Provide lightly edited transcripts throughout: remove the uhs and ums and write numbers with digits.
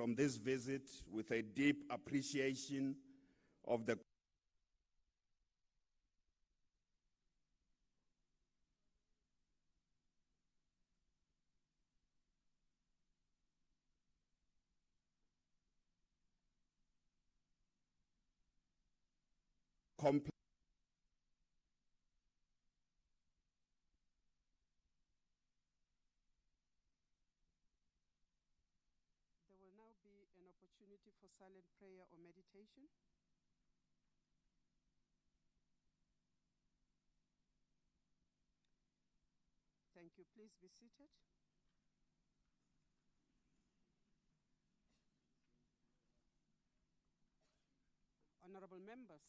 from this visit with a deep appreciation of the complex. There will now be an opportunity for silent prayer or meditation. Thank you. Please be seated. Honorable members,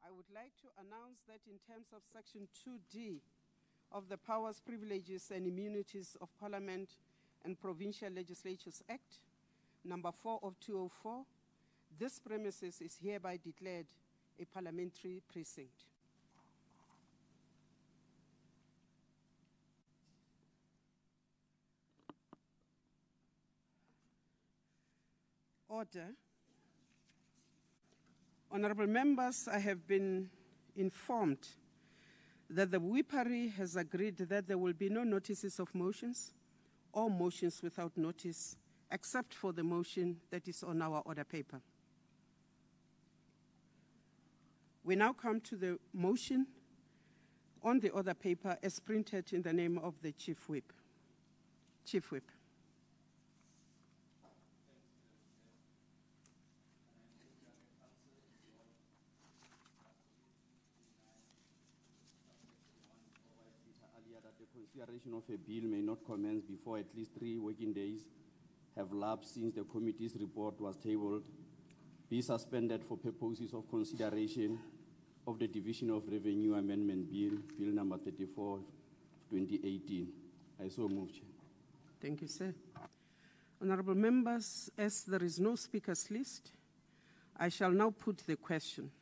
I would like to announce that in terms of Section 2D of the Powers, Privileges and Immunities of Parliament and Provincial Legislatures Act, number 4 of 2004, this premises is hereby declared a parliamentary precinct. Order. Honorable members, I have been informed that the Whippery has agreed that there will be no notices of motions or motions without notice, except for the motion that is on our order paper. We now come to the motion on the order paper as printed in the name of the Chief Whip. Chief Whip. Consideration of a bill may not commence before at least 3 working days have lapsed since the committee's report was tabled, be suspended for purposes of consideration of the Division of Revenue Amendment Bill, Bill number 34, 2018. I so move, Chair. Thank you, sir. Honorable members, as there is no speakers list, I shall now put the question.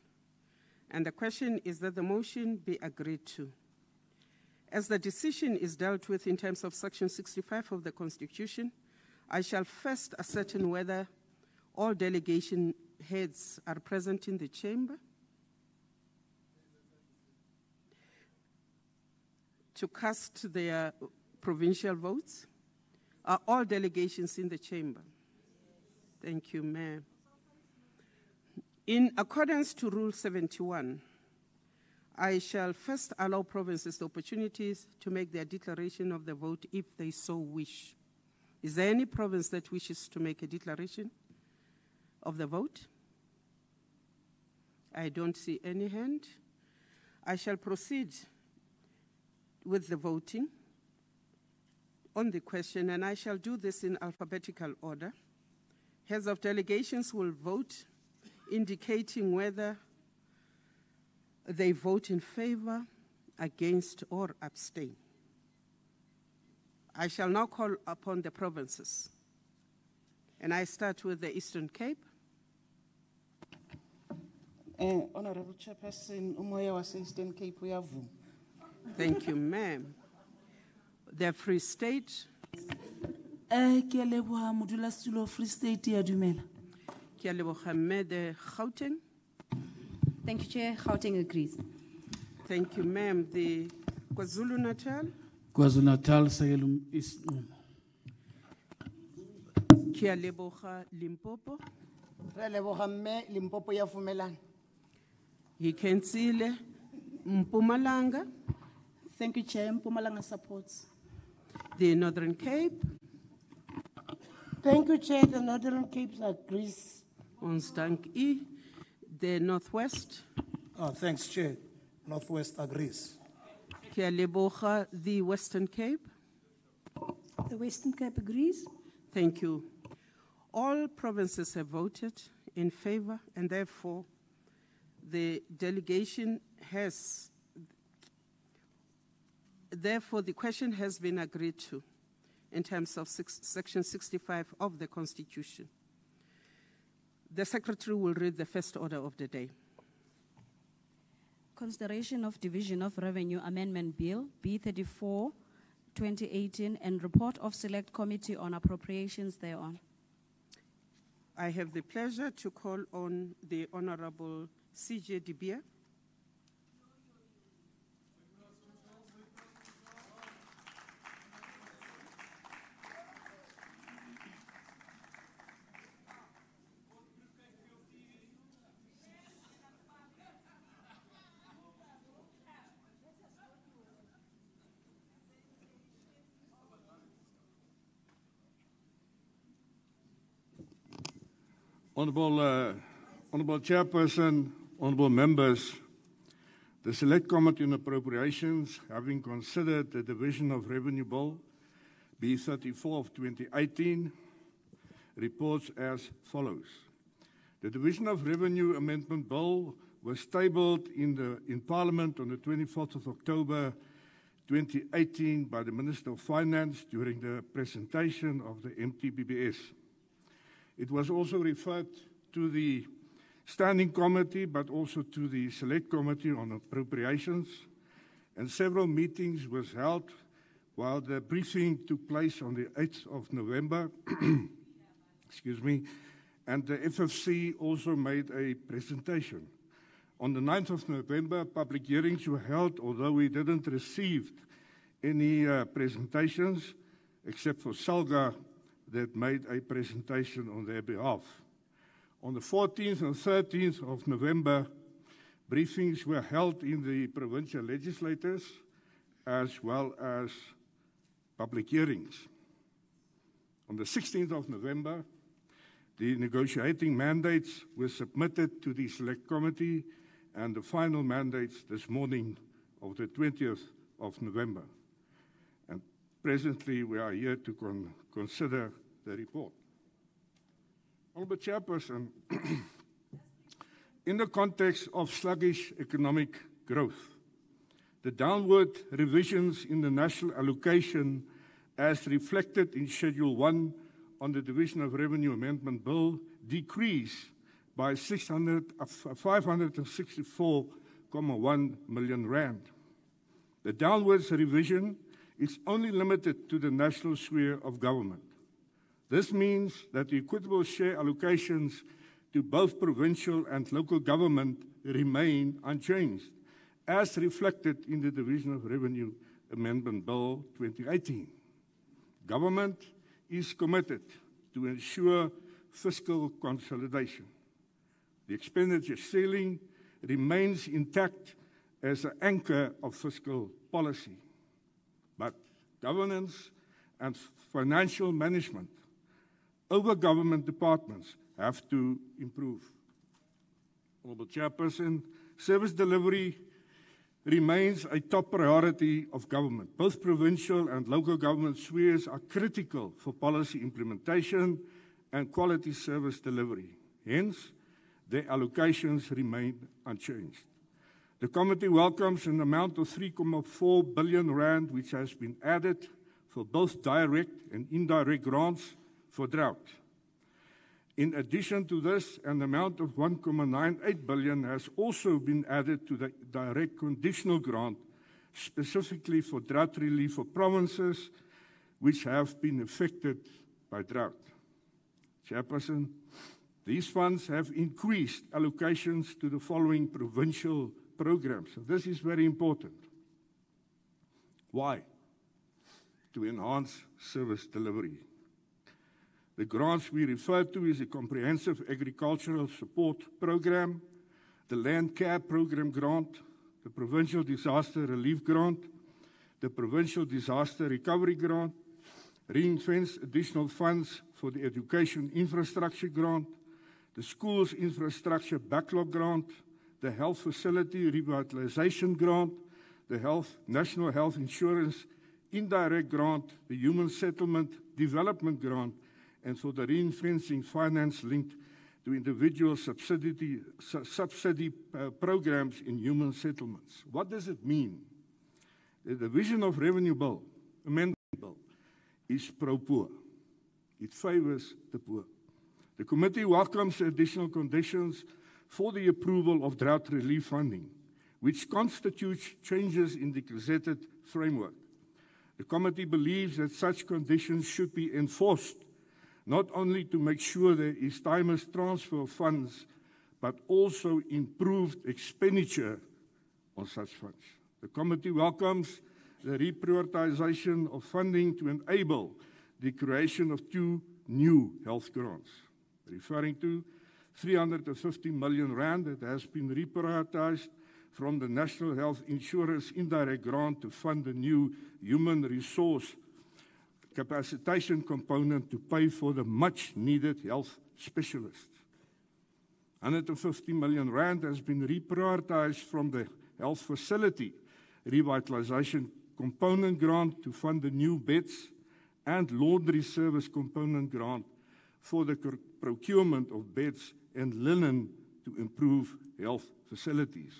And the question is that the motion be agreed to. As the decision is dealt with in terms of Section 65 of the Constitution, I shall first ascertain whether all delegation heads are present in the chamber to cast their provincial votes. Are all delegations in the chamber? Thank you, Mayor. In accordance to Rule 71, I shall first allow provinces the opportunities to make their declaration of the vote if they so wish. Is there any province that wishes to make a declaration of the vote? I don't see any hand. I shall proceed with the voting on the question, and I shall do this in alphabetical order. Heads of delegations will vote, indicating whether they vote in favor, against, or abstain. I shall now call upon the provinces. And I start with the Eastern Cape. Honorable Chairperson, umoya wase Eastern Cape uyavuma. Thank you, ma'am. The Free State. Ke a leboha modulasetulo Free State ya dumela. Ke a leboga mme, the Gauteng. Thank you, Chair. Gauteng agrees. Thank you, ma'am. The KwaZulu-Natal. KwaZulu-Natal Sayelum is Ke a leboga Limpopo. Re leboga mme Limpopo ya vumelana. Yikhensile Mpumalanga. Thank you, Chair. Mpumalanga supports. The Northern Cape. Thank you, Chair. The Northern Cape agrees. Ons dank u. The Northwest. Thanks, Chair. Northwest agrees. Ke a leboga the Western Cape. The Western Cape agrees. Thank you. All provinces have voted in favor, and therefore the delegation has, therefore the question has been agreed to in terms of Section 65 of the Constitution. The Secretary will read the first order of the day. Consideration of Division of Revenue Amendment Bill, B34, 2018, and report of Select Committee on Appropriations thereon. I have the pleasure to call on the Honorable C.J. de Beer. Honourable Chairperson, honourable members, the Select Committee on Appropriations, having considered the Division of Revenue Bill B34 of 2018, reports as follows. The Division of Revenue Amendment Bill was tabled in Parliament on the 24th of October 2018 by the Minister of Finance during the presentation of the MTBBS. It was also referred to the Standing Committee, but also to the Select Committee on Appropriations, and several meetings were held while the briefing took place on the 8th of November, excuse me, and the FFC also made a presentation. On the 9th of November, public hearings were held, although we didn't receive any presentations, except for Salga, that made a presentation on their behalf. On the 14th and 13th of November, briefings were held in the provincial legislatures as well as public hearings. On the 16th of November, the negotiating mandates were submitted to the Select Committee, and the final mandates this morning of the 20th of November. And presently, we are here to consider the report. Honourable Chairperson, in the context of sluggish economic growth, the downward revisions in the national allocation as reflected in Schedule 1 on the Division of Revenue Amendment Bill decreased by 564.1 million rand. The downwards revision is only limited to the national sphere of government. This means that the equitable share allocations to both provincial and local government remain unchanged, as reflected in the Division of Revenue Amendment Bill 2018. Government is committed to ensure fiscal consolidation. The expenditure ceiling remains intact as an anchor of fiscal policy. But governance and financial management over government departments have to improve. Honourable Chairperson, service delivery remains a top priority of government. Both provincial and local government spheres are critical for policy implementation and quality service delivery. Hence, their allocations remain unchanged. The committee welcomes an amount of 3.4 billion rand which has been added for both direct and indirect grants for drought. In addition to this, an amount of 1.98 billion has also been added to the direct conditional grant, specifically for drought relief for provinces which have been affected by drought. Chairperson, these funds have increased allocations to the following provincial programs. So this is very important. Why? To enhance service delivery. The grants we refer to is the Comprehensive Agricultural Support Program, the Land Care Program Grant, the Provincial Disaster Relief Grant, the Provincial Disaster Recovery Grant, ring-fence additional funds for the Education Infrastructure Grant, the Schools Infrastructure Backlog Grant, the Health Facility Revitalization Grant, the National Health Insurance Indirect Grant, the Human Settlement Development Grant, and for the ring-fencing finance linked to individual subsidy programs in human settlements. What does it mean? The Division of Revenue Bill, Amendment Bill, is pro-poor. It favors the poor. The committee welcomes the additional conditions for the approval of drought relief funding, which constitutes changes in the gazetted framework. The committee believes that such conditions should be enforced not only to make sure there is timeless transfer of funds, but also improved expenditure on such funds. The committee welcomes the reprioritization of funding to enable the creation of 2 new health grants, referring to 350 million rand that has been reprioritized from the National Health Insurance Indirect Grant to fund the new human resource capacitation component to pay for the much-needed health specialists. 150 million rand has been reprioritized from the health facility revitalization component grant to fund the new beds and laundry service component grant for the procurement of beds and linen to improve health facilities.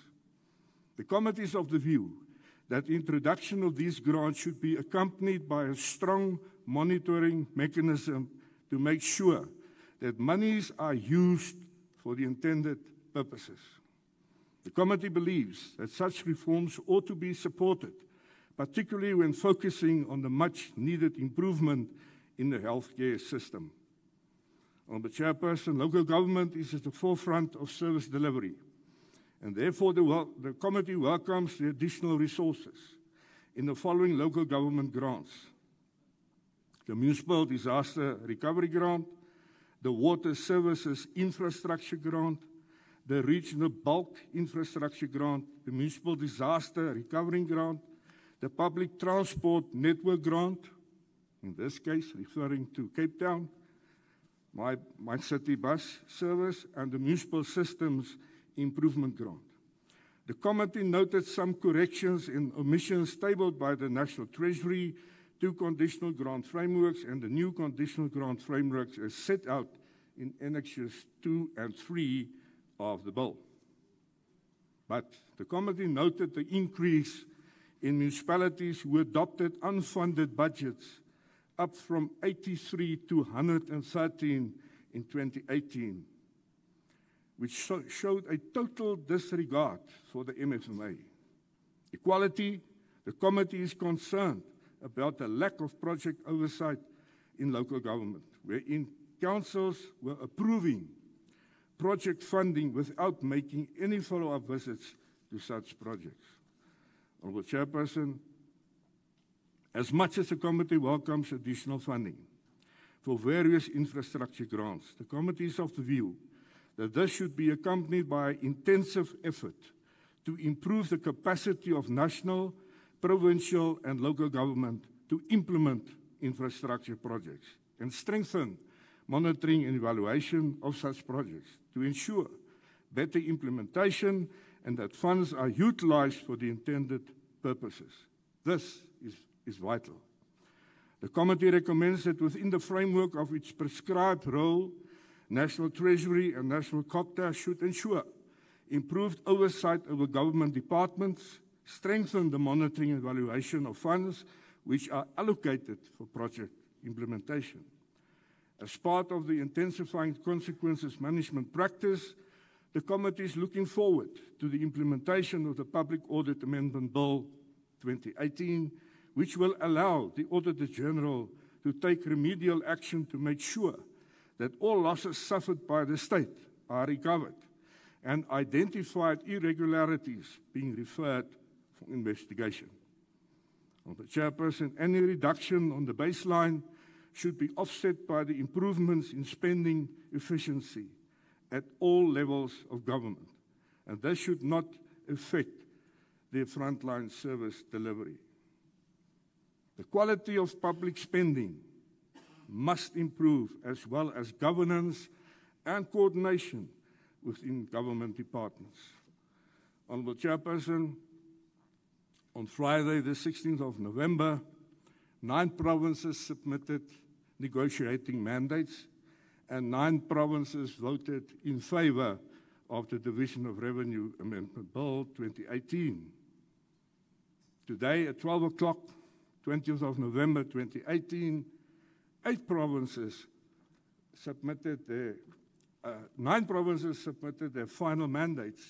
The committee is of the view that the introduction of these grants should be accompanied by a strong monitoring mechanism to make sure that monies are used for the intended purposes. The committee believes that such reforms ought to be supported, particularly when focusing on the much-needed improvement in the healthcare system. Honourable Chairperson, local government is at the forefront of service delivery, and therefore the committee welcomes the additional resources in the following local government grants: the Municipal Disaster Recovery Grant, the Water Services Infrastructure Grant, the Regional Bulk Infrastructure Grant, the Municipal Disaster Recovery Grant, the Public Transport Network Grant, in this case referring to Cape Town, my city bus service, and the Municipal Systems Improvement Grant. The committee noted some corrections and omissions tabled by the National Treasury to conditional grant frameworks, and the new conditional grant frameworks as set out in Annexes 2 and 3 of the bill. But the committee noted the increase in municipalities who adopted unfunded budgets, up from 83 to 113 in 2018, which showed a total disregard for the MFMA. Equality, the committee is concerned about the lack of project oversight in local government, wherein councils were approving project funding without making any follow-up visits to such projects. Honourable Chairperson, as much as the committee welcomes additional funding for various infrastructure grants, the committee is of the view that this should be accompanied by intensive effort to improve the capacity of national, provincial and local government to implement infrastructure projects and strengthen monitoring and evaluation of such projects to ensure better implementation and that funds are utilized for the intended purposes. This is vital. The committee recommends that within the framework of its prescribed role, National Treasury and National COGTA should ensure improved oversight over government departments, strengthen the monitoring and evaluation of funds which are allocated for project implementation. As part of the intensifying consequences management practice, the committee is looking forward to the implementation of the Public Audit Amendment Bill 2018, which will allow the Auditor General to take remedial action to make sure that all losses suffered by the state are recovered and identified irregularities being referred for investigation. Honourable Chairperson, any reduction on the baseline should be offset by the improvements in spending efficiency at all levels of government, and this should not affect their frontline service delivery. The quality of public spending must improve, as well as governance and coordination within government departments. Honourable Chairperson, on Friday, the 16th of November, 9 provinces submitted negotiating mandates, and 9 provinces voted in favour of the Division of Revenue Amendment Bill 2018. Today, at 12 o'clock, 20th of November 2018, 9 provinces submitted their final mandates,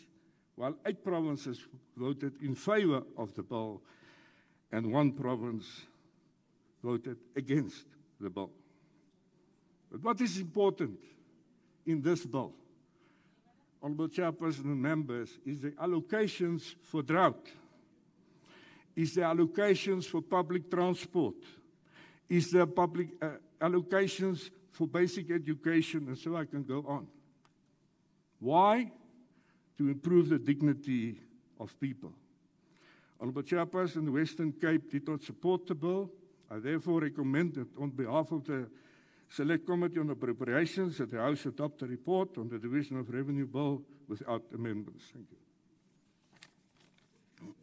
while 8 provinces voted in favour of the bill, and 1 province voted against the bill. But what is important in this bill, Honourable Chairperson and members, is the allocations for drought, is the allocations for public transport, is the public allocations for basic education, and so I can go on. Why? To improve the dignity of people. Honourable Chairperson, the Western Cape did not support the bill. I therefore recommend that on behalf of the Select Committee on Appropriations that the House adopt a report on the Division of Revenue Bill without amendments. Thank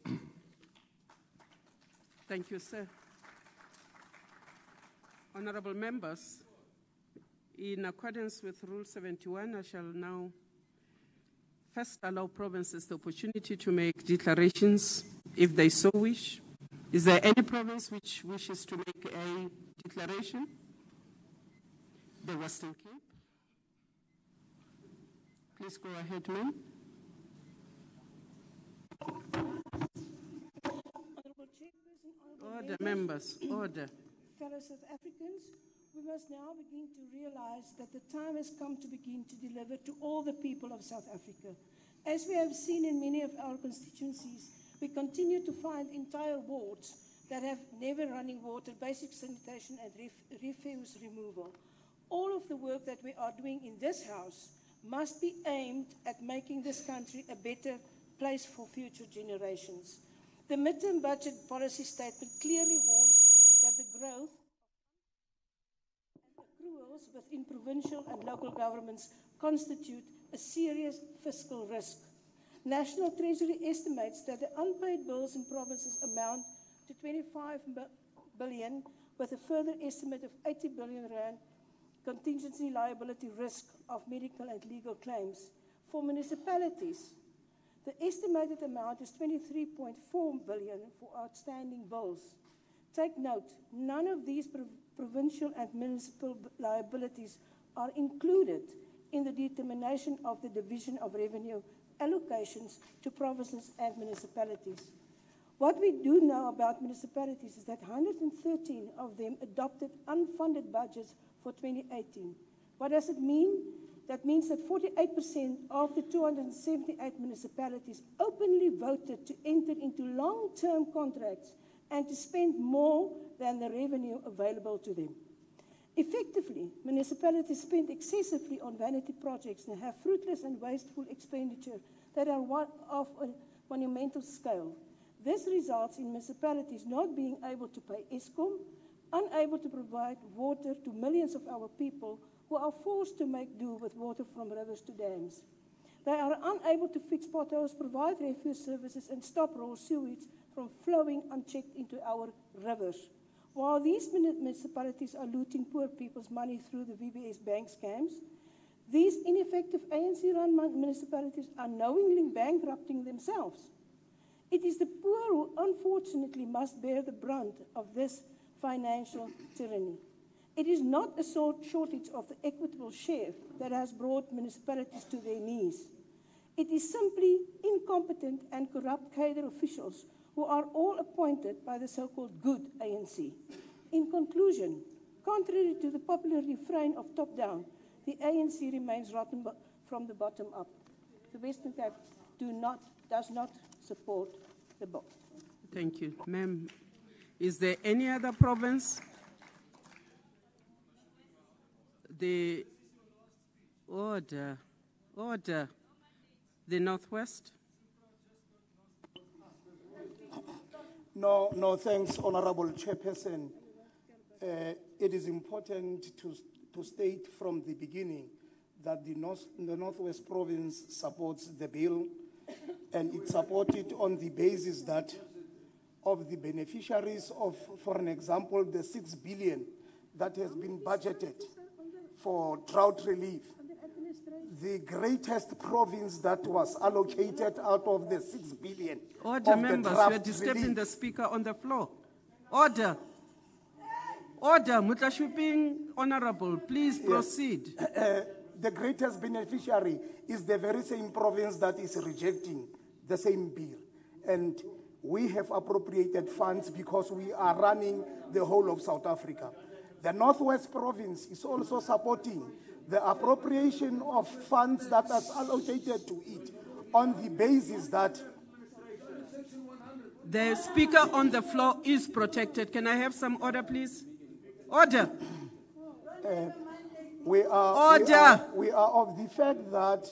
you. Thank you, sir. Honorable members, in accordance with Rule 71, I shall now first allow provinces the opportunity to make declarations if they so wish. Is there any province which wishes to make a declaration? The Western Cape. Please go ahead, ma'am. Honourable Chairperson, Order, members, order. fellow South Africans, we must now begin to realize that the time has come to begin to deliver to all the people of South Africa. As we have seen in many of our constituencies, we continue to find entire wards that have never running water, basic sanitation and refuse removal. All of the work that we are doing in this House must be aimed at making this country a better place for future generations. The midterm budget policy statement clearly warns that the growth and accruals within provincial and local governments constitute a serious fiscal risk. National Treasury estimates that the unpaid bills in provinces amount to 25 billion, with a further estimate of 80 billion rand contingency liability risk of medical and legal claims. For municipalities, the estimated amount is 23.4 billion for outstanding bills. Take note, none of these provincial and municipal liabilities are included in the determination of the Division of Revenue allocations to provinces and municipalities. What we do know about municipalities is that 113 of them adopted unfunded budgets for 2018. What does it mean? That means that 48% of the 278 municipalities openly voted to enter into long-term contracts and to spend more than the revenue available to them. Effectively, municipalities spend excessively on vanity projects and have fruitless and wasteful expenditure that are of a monumental scale. This results in municipalities not being able to pay Eskom, unable to provide water to millions of our people who are forced to make do with water from rivers to dams. They are unable to fix potholes, provide refuse services, and stop raw sewage from flowing unchecked into our rivers. While these municipalities are looting poor people's money through the VBS bank scams, these ineffective ANC-run municipalities are knowingly bankrupting themselves. It is the poor who unfortunately must bear the brunt of this financial tyranny. It is not a shortage of the equitable share that has brought municipalities to their knees. It is simply incompetent and corrupt cadre officials who are all appointed by the so-called good ANC. In conclusion, contrary to the popular refrain of top-down, the ANC remains rotten from the bottom up. The Western Cape does not support the bill. Thank you. Ma'am, is there any other province? The order. The Northwest? No, thanks, Honorable Chairperson. It is important to state from the beginning that the Northwest Province supports the bill, and it supports it on the basis that of the beneficiaries of, for an example, the 6 billion that has been budgeted for drought relief. The greatest province that was allocated out of the 6 billion. Order, members, you are disturbing the speaker on the floor. Order. Order, Mutashuping, Honorable, please proceed. The greatest beneficiary is the very same province that is rejecting the same bill. And we have appropriated funds because we are running the whole of South Africa. The Northwest Province is also supporting the appropriation of funds that is allocated to it on the basis that The speaker on the floor is protected. Can I have some order, please? Order. we are of the fact that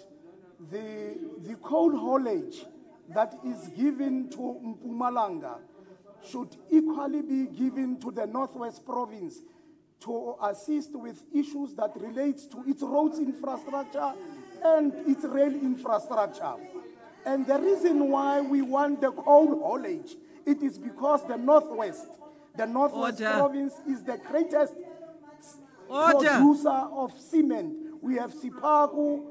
the coal haulage that is given to Mpumalanga should equally be given to the Northwest Province to assist with issues that relates to its roads infrastructure and its rail infrastructure. And the reason why we want the coal haulage, it is because the Northwest Order. Province is the greatest Order. producer of cement. We have Sipaku,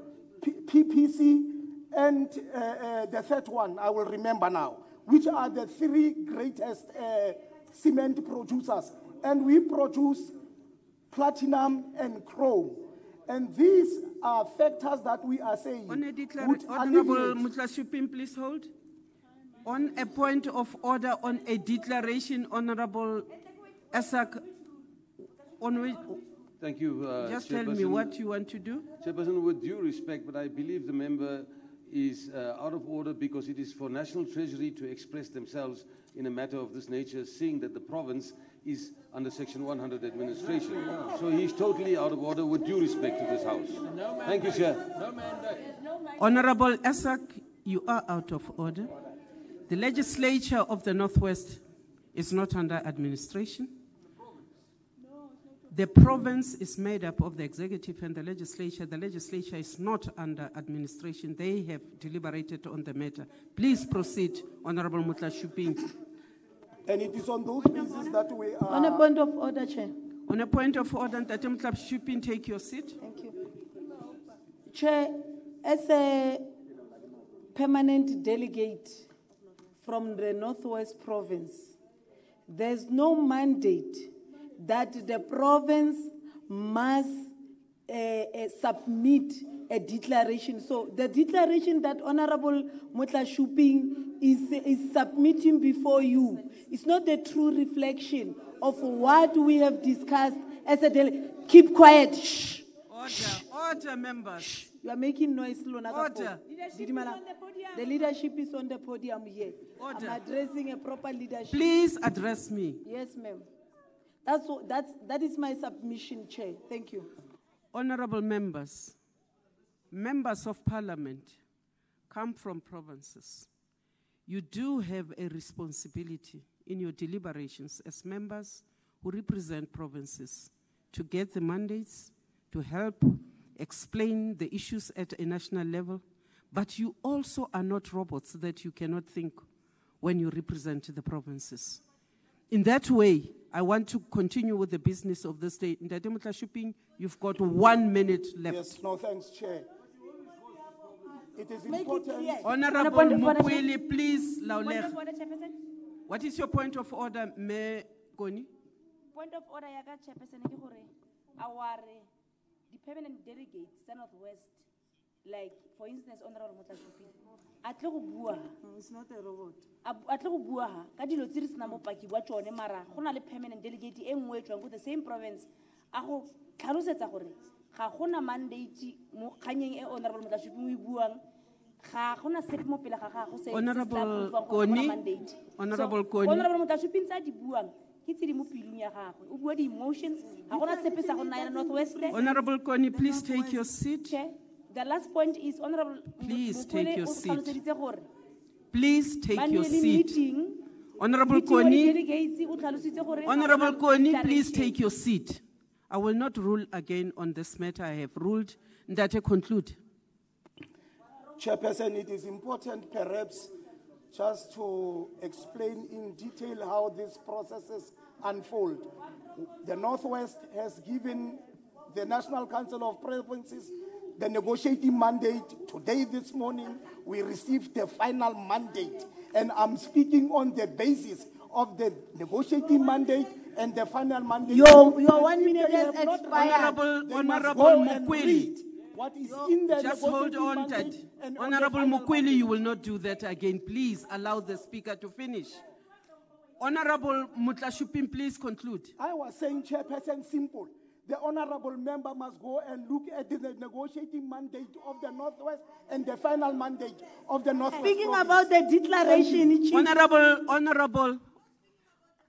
PPC, and the third one, I will remember now, which are the three greatest cement producers. And we produce platinum and chrome. And these are factors that we are saying would Honorable alleviate. Mutlashupin, please hold. On a point of order on a declaration, Honorable Asak, on which, Thank you, just tell me Chairperson. what you want to do. Chairperson, with due respect, but I believe the member is out of order because it is for National Treasury to express themselves in a matter of this nature, seeing that the province is under Section 100 administration. So he's totally out of order with due respect to this House. Thank you, Chair. Honorable Asak, you are out of order. The legislature of the Northwest is not under administration. The province is made up of the executive and the legislature. The legislature is not under administration. They have deliberated on the matter. Please proceed, Honorable Mutlashupin. And it is on those bases that we are. On a point of order, Chair. On a point of order, Tate Mutlashupin, take your seat. Thank you. Chair, as a permanent delegate from the Northwest Province, there's no mandate that the province must submit a declaration. So the declaration that Honorable Mutlashupin is submitting before you is not the true reflection of what we have discussed as a delegate. Keep quiet. Shh. Order, members. You are making noise. Order. The leadership is on the podium here. Order. I'm addressing a proper leadership. Please address me. Yes, ma'am. That is my submission, Chair. Thank you. Honorable members, members of parliament come from provinces. You do have a responsibility in your deliberations as members who represent provinces to get the mandates, to help explain the issues at a national level, but you also are not robots that you cannot think when you represent the provinces. In that way, I want to continue with the business of the state. Ndate Mutlashupin, you've got 1 minute left. Yes, no thanks, Chair. It is Make it important. clear. Honorable Mukweli, please, Laulech. What is your point of order, Me Goni? Point of order, Yaga Chairperson, our the permanent delegates, Northwest, like for instance, Honorable Mutlashupin, It's not a robot. Atlo bua ka dilo tse re sena mopaki bua tsone mara go na le permanent delegate e nngwe e tswang go the same province a go tlhalosetsa gore ga gona mandate mo kganyeng e Honorable Mutlashupin o e buang ga gona sepe mo pele ga gago se Honorable Koni, Honorable Koni. Honorable Mutlashupin tsa di buang ke tse di mo pilung ya gagwe o bua di emotions ga gona sepe sa go nna ya Northwest. Honorable Koni, please take your seat. Chair, the last point is Honorable Please take your seat. tlhaloseditse gore Please take your manually seat. meeting, Honorable meeting wa Koni, di-delegates, o tlhalositse gore ga Honorable gona Koni, please declaration. take your seat. I will not rule again on this matter. I have ruled. Ndate, conclude. Chairperson, it is important perhaps just to explain in detail how these processes unfold. The Northwest has given the National Council of Provinces the negotiating mandate. Today, this morning, we received the final mandate. And I'm speaking on the basis of the negotiating mandate and the final mandate. Your 1 minute They has have not expired. read, they must Honorable go and Mukweli. read what is in the Just hold negotiating on, mandate Dad. and on the Honorable final Mukweli, mandate. you will not do that again. Please allow the speaker to finish. Honorable Mutlashupin, please conclude. I was saying, Chairperson, simple. The honorable member must go and look at the negotiating mandate of the Northwest and the final mandate of the Northwest. Speaking province. about the declaration, Chief.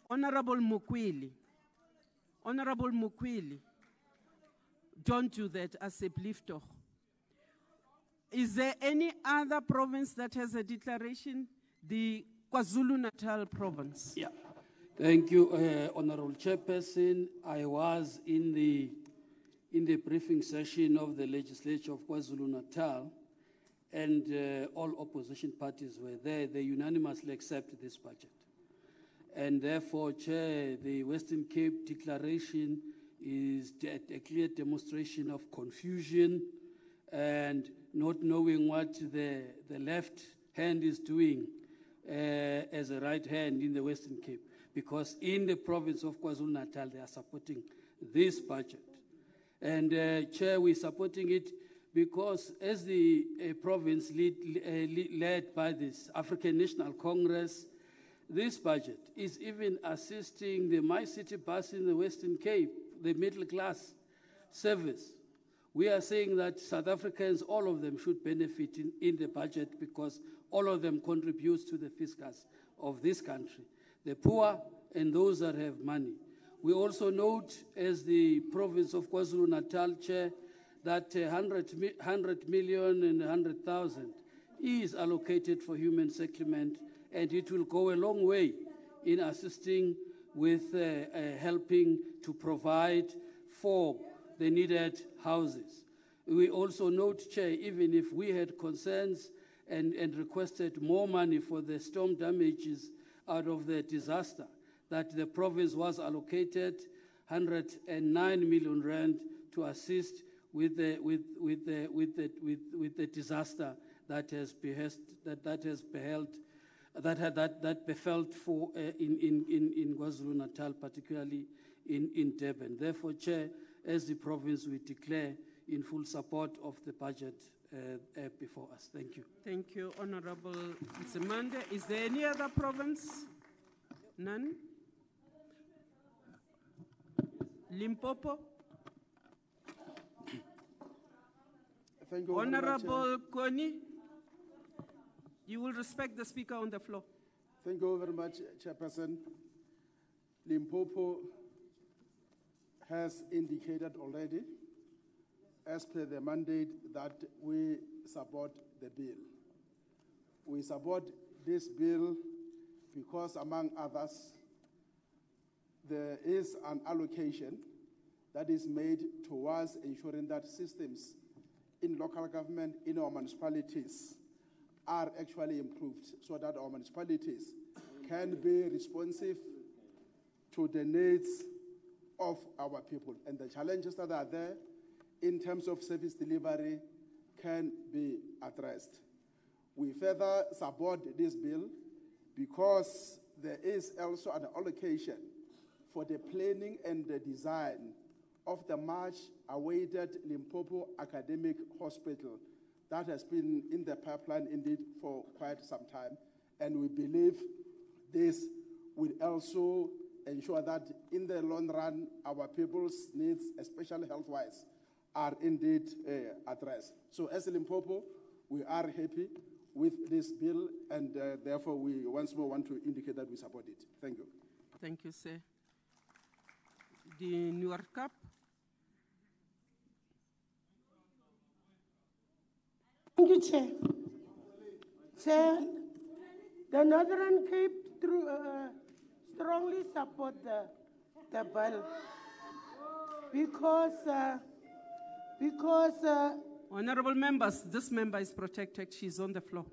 Honorable Mukwili. Honorable Mukwili. Don't do that as a blifter. Is there any other province that has a declaration? The KwaZulu-Natal province. Yeah. Thank you, Honorable Chairperson. I was in the briefing session of the legislature of KwaZulu-Natal, and all opposition parties were there. They unanimously accepted this budget. And therefore, Chair, the Western Cape Declaration is a clear demonstration of confusion and not knowing what the left hand is doing as a right hand in the Western Cape. Because in the province of KwaZulu-Natal, they are supporting this budget. And Chair, we're supporting it because as the province led by this African National Congress, this budget is even assisting the My City bus in the Western Cape, the middle class service. We are saying that South Africans, all of them should benefit in the budget because all of them contribute to the fiscus of this country. The poor and those that have money. We also note, as the province of KwaZulu-Natal, Chair, that 100 million and 100,000 is allocated for human settlement, and it will go a long way in assisting with helping to provide for the needed houses. We also note, Chair, even if we had concerns and requested more money for the storm damages out of the disaster, that the province was allocated 109 million rand to assist with the disaster that befell for in KwaZulu-Natal, particularly in Durban. Therefore, Chair, as the province, we declare in full support of the budget before us. Thank you. Thank you, Honorable Nzimande. Is there any other province? None? Limpopo? Thank you, Honorable Koni, you will respect the speaker on the floor. Thank you very much, Chairperson. Limpopo has indicated already, as per the mandate, that we support the bill. We support this bill because, among others, there is an allocation that is made towards ensuring that systems in local government, in our municipalities, are actually improved so that our municipalities can be responsive to the needs of our people. And the challenges that are there in terms of service delivery can be addressed. We further support this bill because there is also an allocation for the planning and the design of the much-awaited Limpopo Academic Hospital that has been in the pipeline indeed for quite some time. And we believe this will also ensure that in the long run, our people's needs, especially health-wise, are indeed addressed. So as Limpopo, we are happy with this bill, and therefore we once more want to indicate that we support it. Thank you. Thank you, sir. The Newark Cup. Thank you, Chair. Chair, the Northern Cape strongly support the bill because Honorable members, this member is protected. She's on the floor.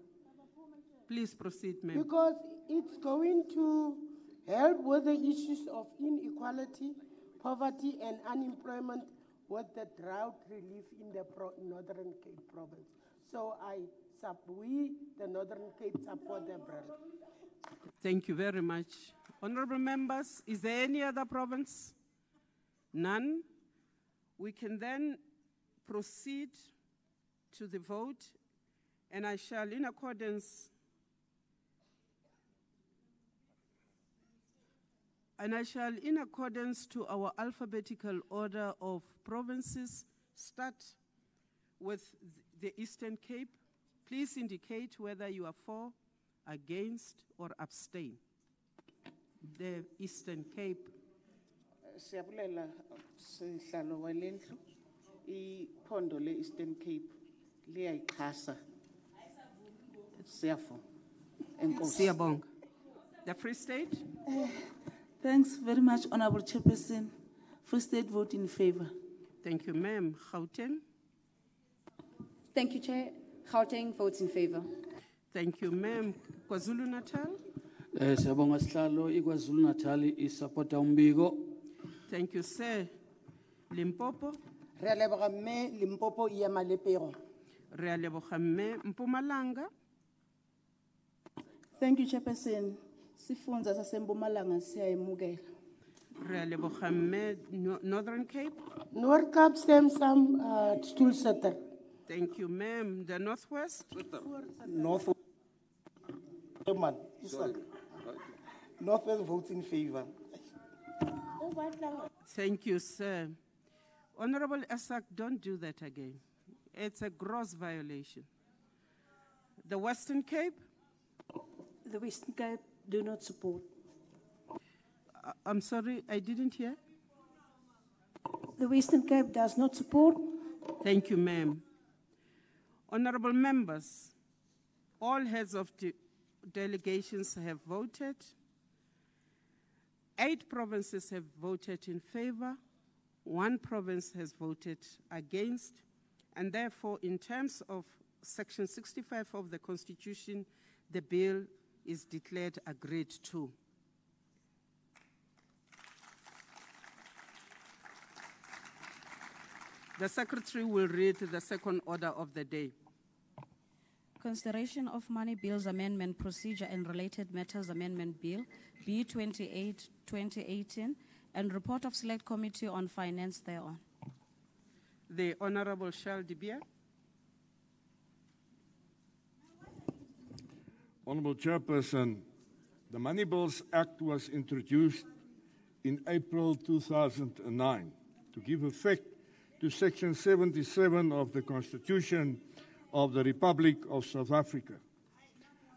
Please proceed, ma'am. Because it's going to help with the issues of inequality, poverty, and unemployment with the drought relief in the Northern Cape province. So we, the Northern Cape, support the bill. Thank you very much. Honorable members, is there any other province? None. We can then proceed to the vote, and I shall, in accordance And I shall, in accordance to our alphabetical order of provinces, start with the Eastern Cape. Please indicate whether you are for, against, or abstain. The Eastern Cape. Siyabulela sihlalo walendlu iphondo le Eastern Cape liyayichasa. Siyafo. Enkosi. Siyabonga. The Free State? Thanks very much, Honorable Chairperson. Free State vote in favor. Thank you, ma'am. Gauteng? Thank you, Chair. Gauteng votes in favor. Thank you, ma'am. KwaZulu-Natal? Siyabonga sihlalo iKwaZulu Natal isupporta umbiko. Thank you, sir. Limpopo? Re a leboga mme Limpopo e ema le pego. Re a leboga mme. Mpumalanga? Thank you, Chairperson. Sifunza sasempumalanga siyayemukela. Re a leboga mme. Northern Cape? North Cape stem some stool setter. Thank you, ma'am. The Northwest? Northwest. Man, Northwest votes in favor. Thank you, sir. Honorable Esak, don't do that again. It's a gross violation. The Western Cape? The Western Cape do not support. I'm sorry, I didn't hear. The Western Cape does not support. Thank you, ma'am. Honorable members, all heads of delegations have voted. 8 provinces have voted in favor. 1 province has voted against. And therefore, in terms of Section 65 of the Constitution, the bill is declared agreed to. The Secretary will read the second order of the day. Consideration of Money Bills Amendment Procedure and Related Matters Amendment Bill, B28, 2018, and report of Select Committee on Finance thereon. The Honorable Charles de Beer. Honorable Chairperson, the Money Bills Act was introduced in April 2009 to give effect to Section 77 of the Constitution of the Republic of South Africa.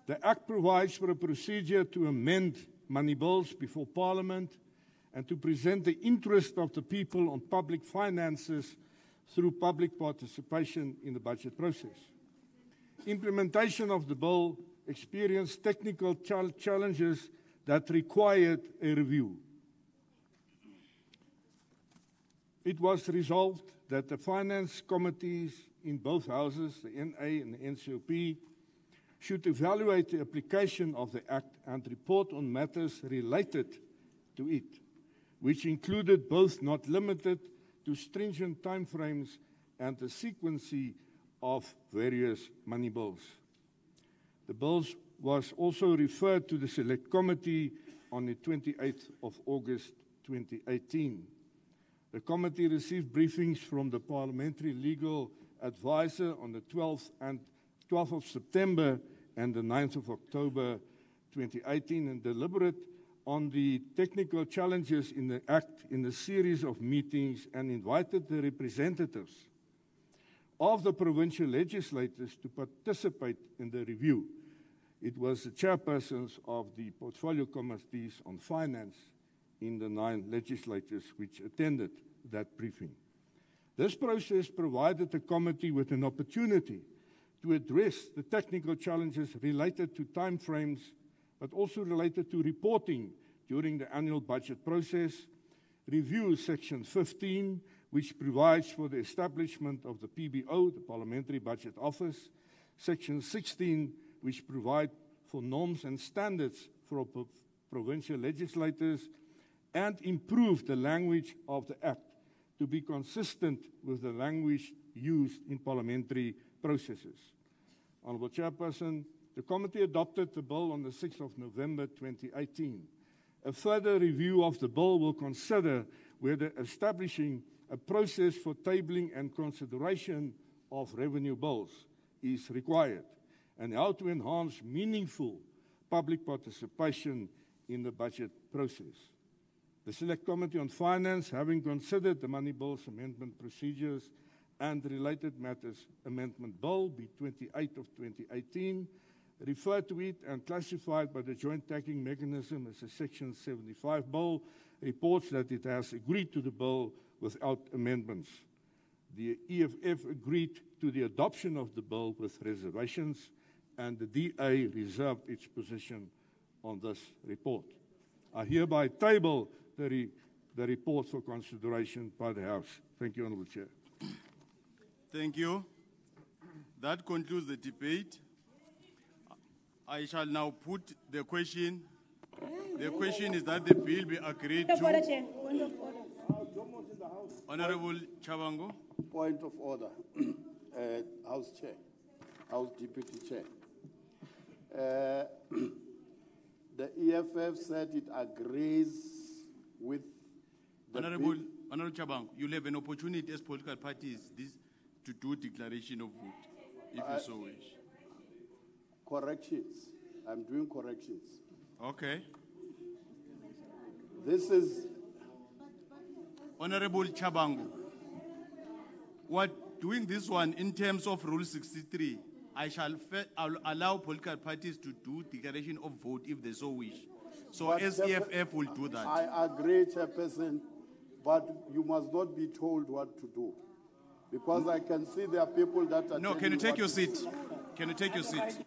The Act provides for a procedure to amend money bills before Parliament and to present the interest of the people on public finances through public participation in the budget process. Implementation of the bill experienced technical challenges that required a review. It was resolved that the finance committees in both houses, the NA and the NCOP, should evaluate the application of the Act and report on matters related to it, which included both not limited to stringent timeframes and the sequencing of various money bills. The bills was also referred to the Select Committee on the 28th of August 2018. The committee received briefings from the Parliamentary Legal Advisor on the 12th of September and the 9th of October 2018 and deliberated on the technical challenges in the Act in a series of meetings and invited the representatives of the provincial legislators to participate in the review. It was the chairpersons of the portfolio committees on finance in the 9 legislators which attended that briefing. This process provided the committee with an opportunity to address the technical challenges related to timeframes, but also related to reporting during the annual budget process, review Section 15, which provides for the establishment of the PBO, the Parliamentary Budget Office, Section 16, which provide for norms and standards for provincial legislators, and improve the language of the Act to be consistent with the language used in parliamentary processes. Honourable Chairperson, the committee adopted the bill on the 6th of November 2018. A further review of the bill will consider whether establishing a process for tabling and consideration of revenue bills is required, and how to enhance meaningful public participation in the budget process. The Select Committee on Finance, having considered the Money Bills Amendment Procedures and Related Matters Amendment Bill B28 of 2018, referred to it and classified by the Joint Taxing Mechanism as a Section 75 bill, reports that it has agreed to the bill without amendments. The EFF agreed to the adoption of the bill with reservations, and the DA reserved its position on this report. I hereby table the report for consideration by the House. Thank you, Honourable Chair. Thank you. That concludes the debate. I shall now put the question. The question is that the bill be agreed to. Honourable Chabango. Point of order. House Chair, House Deputy Chair. The EFF said it agrees with the Honourable bill. Honourable Chabango, you'll have an opportunity as political parties to do declaration of vote, if you so wish. Corrections. I'm doing corrections. Okay. This is Honourable Chabango, doing this one in terms of Rule 63, I'll allow political parties to do declaration of vote if they so wish. So But SEFF will do that. I agree, Chairperson, but you must not be told what to do. Because I can see there are people that are. No, can you take your seat? Can you take your seat?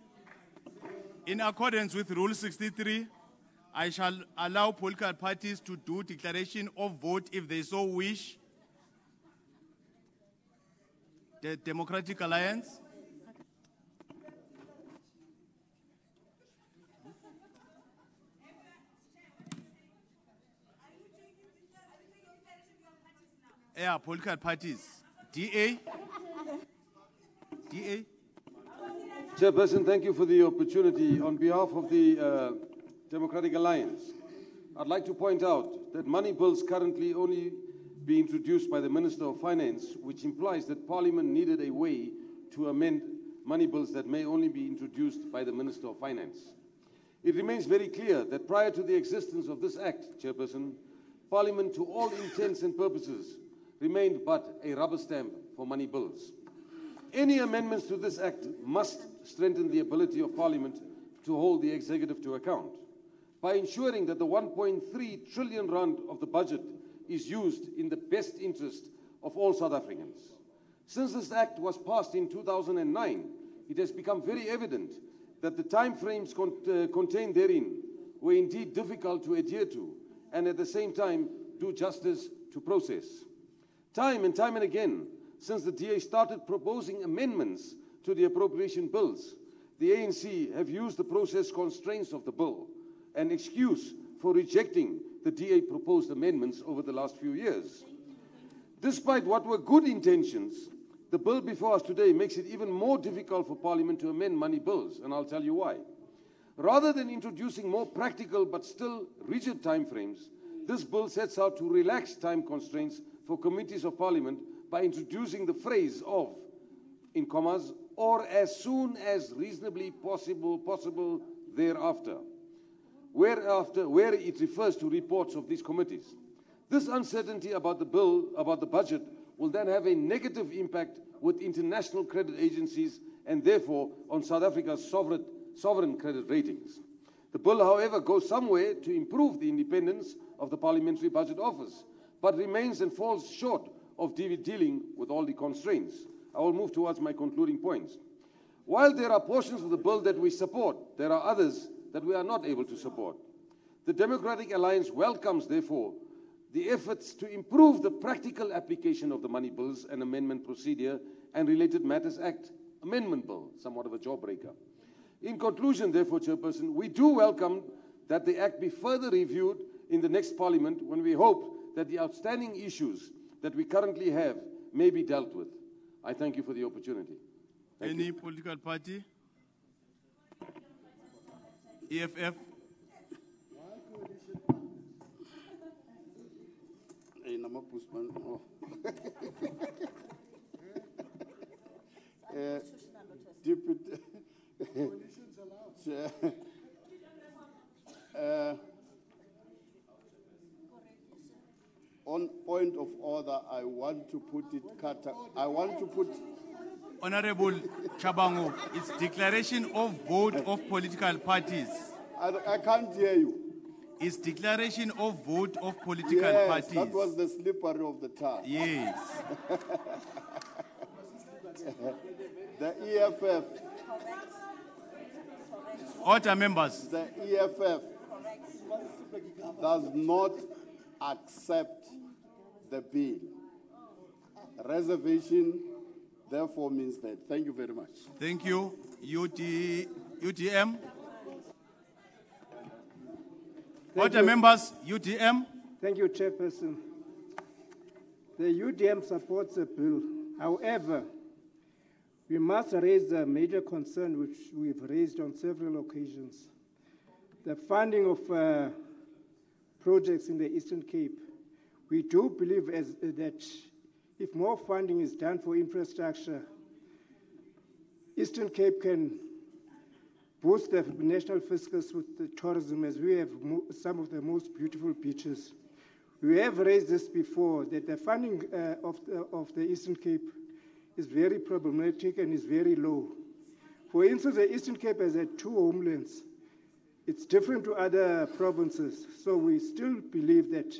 In accordance with Rule 63, I shall allow political parties to do declaration of vote if they so wish. The Democratic Alliance. Yeah, political parties. DA? DA? Chairperson, thank you for the opportunity. On behalf of the Democratic Alliance, I'd like to point out that money bills currently only be introduced by the Minister of Finance, which implies that Parliament needed a way to amend money bills that may only be introduced by the Minister of Finance. It remains very clear that prior to the existence of this Act, Chairperson, Parliament, to all intents and purposes, remained but a rubber stamp for money bills. Any amendments to this Act must strengthen the ability of Parliament to hold the Executive to account by ensuring that the 1.3 trillion rand of the budget is used in the best interest of all South Africans. Since this Act was passed in 2009, it has become very evident that the timeframes contained therein were indeed difficult to adhere to and at the same time do justice to process. Time and again, since the DA started proposing amendments to the appropriation bills, the ANC have used the process constraints of the bill, an excuse for rejecting the DA proposed amendments over the last few years. Despite what were good intentions, the bill before us today makes it even more difficult for Parliament to amend money bills, and I'll tell you why. Rather than introducing more practical but still rigid timeframes, this bill sets out to relax time constraints for committees of Parliament by introducing the phrase of, in commas, or as soon as reasonably possible thereafter, where it refers to reports of these committees. This uncertainty about the bill, about the budget, will then have a negative impact with international credit agencies and therefore on South Africa's sovereign credit ratings. The bill, however, goes somewhere to improve the independence of the Parliamentary Budget Office, but remains and falls short of dealing with all the constraints. I will move towards my concluding points. While there are portions of the bill that we support, there are others that we are not able to support. The Democratic Alliance welcomes, therefore, the efforts to improve the practical application of the Money Bills and Amendment Procedure and Related Matters Act Amendment Bill, somewhat of a jawbreaker. In conclusion, therefore, Chairperson, we do welcome that the Act be further reviewed in the next Parliament when we hope that the outstanding issues that we currently have may be dealt with. I thank you for the opportunity. Any political party? EFF? Deputy Father, I want to put it I want to put. Honorable Chabango, it's declaration of vote of political parties. I can't hear you. It's declaration of vote of political Yes, parties. that was the slippery of the tongue. Yes. The EFF. Order, members. The EFF does not accept the bill. Reservation, therefore, means that. Thank you very much. Thank you. UTM. Order, members. UTM. Thank you, Chairperson. The UDM supports the bill. However, we must raise a major concern which we've raised on several occasions. The funding of projects in the Eastern Cape. We do believe that if more funding is done for infrastructure, Eastern Cape can boost the national fiscus with the tourism, as we have some of the most beautiful beaches. We have raised this before, that the funding of the Eastern Cape is very problematic and is very low. For instance, the Eastern Cape has had 2 homelands. It's different to other provinces. So we still believe that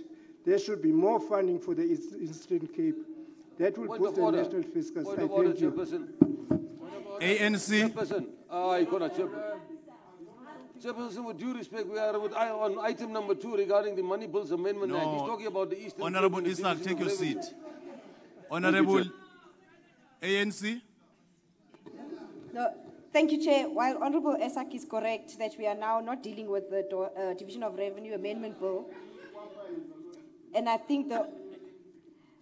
there should be more funding for the Eastern Cape. That will boost the national fiscus. Point of order, Chairperson. ANC. Chairperson, Chairperson, with due respect, we are on item number 2 regarding the Money Bills Amendment Act. He's talking about the Eastern Honorable Cape. Isaac, take your seat. Honorable ANC. No, thank you, Chair. While Honorable Esak is correct that we are now not dealing with the Division of Revenue Amendment Bill, and I think the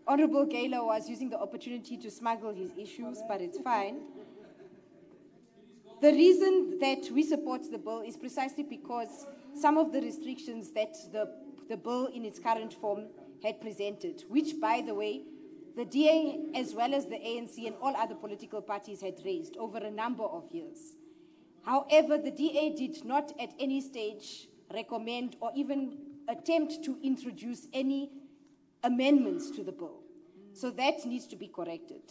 Honorable Gaylor was using the opportunity to smuggle his issues, but it's fine. The reason that we support the bill is precisely because some of the restrictions that the bill in its current form had presented, which, by the way, the DA as well as the ANC and all other political parties had raised over a number of years. However, the DA did not at any stage recommend or even attempt to introduce any amendments to the bill. So that needs to be corrected.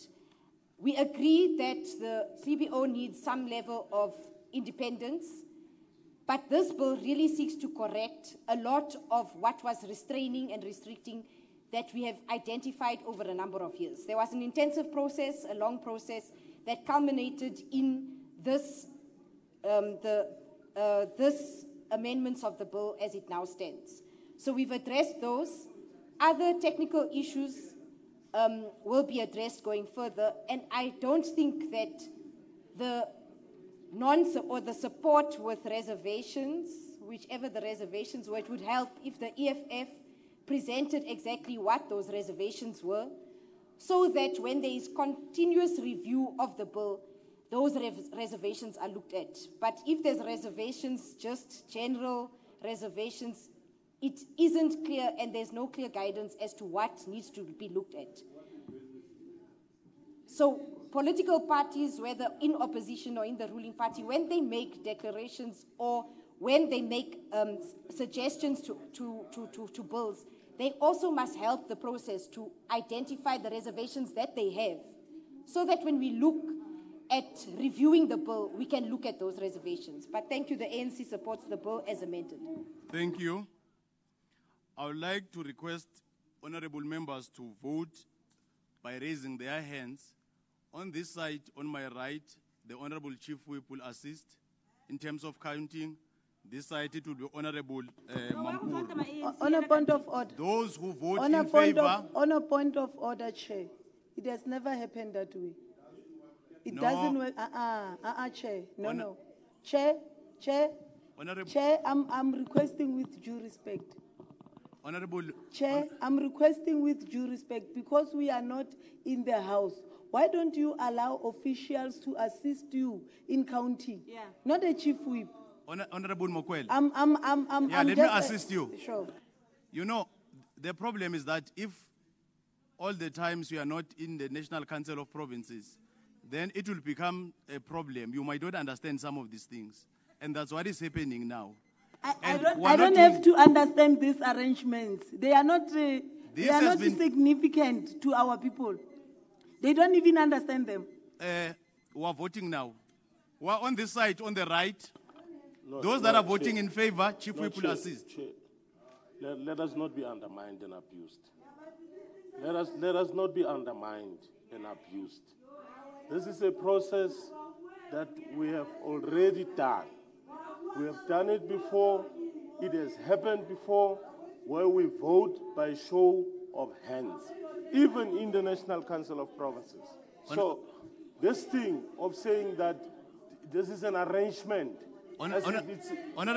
We agree that the CBO needs some level of independence, but this bill really seeks to correct a lot of what was restraining and restricting that we have identified over a number of years. There was an intensive process, a long process, that culminated in this, this amendments of the bill as it now stands. So we've addressed those. Other technical issues will be addressed going further, and I don't think that the the support with reservations, whichever the reservations were, it would help if the EFF presented exactly what those reservations were, so that when there is continuous review of the bill, those reservations are looked at. But if there's reservations, just general reservations, it isn't clear and there's no clear guidance as to what needs to be looked at. So political parties, whether in opposition or in the ruling party, when they make declarations or when they make suggestions to bills, they also must help the process to identify the reservations that they have, so that when we look at reviewing the bill, we can look at those reservations. But thank you, the ANC supports the bill as amended. Thank you. I would like to request honorable members to vote by raising their hands. On this side, on my right, the Honorable Chief Whip will assist in terms of counting. This side, it will be Honorable Mampur. On a point of order. Those who vote on in favor. On a point of order, Chair. It has never happened that way. It No. doesn't work. Chair. No. Chair. Honorable. Chair, I'm requesting with due respect. Honorable. Chair, I'm requesting with due respect, because we are not in the House. Why don't you allow officials to assist you in counting? Yeah. Not a chief whip. Honorable Mokwele. I'm let me assist you. Sure. You know, the problem is that if all the times you are not in the National Council of Provinces, then it will become a problem. You might not understand some of these things. And that's what is happening now. I don't have to understand these arrangements. They are not They are not significant to our people. They don't even understand them. We are voting now. We are on this side, on the right. Those that are voting in favor, Chief Whip will assist. Chair, let us not be undermined and abused. Let us not be undermined and abused. This is a process that we have already done. We have done it before. It has happened before, where we vote by show of hands, even in the National Council of Provinces. So this thing of saying that this is an arrangement, Honorable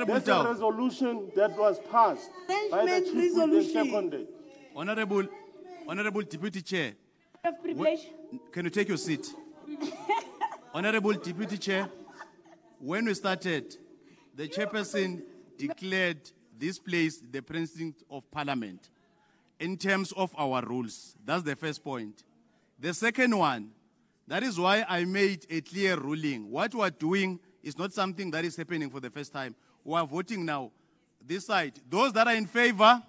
there's Tau. a resolution that was passed by the Chief Whip and seconded. Honorable Deputy Chair, Of privilege. can you take your seat? Honorable Deputy Chair, when we started, the chairperson declared this place the precinct of Parliament in terms of our rules. That's the first point. The second one, that is why I made a clear ruling. What we are doing is not something that is happening for the first time. We are voting now. This side, those that are in favor,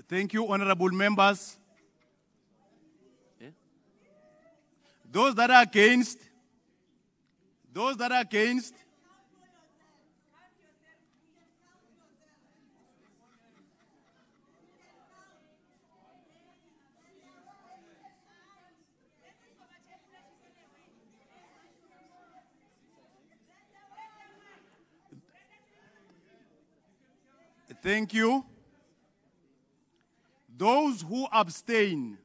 thank you, honorable members. Those that are against, thank you. Those who abstain,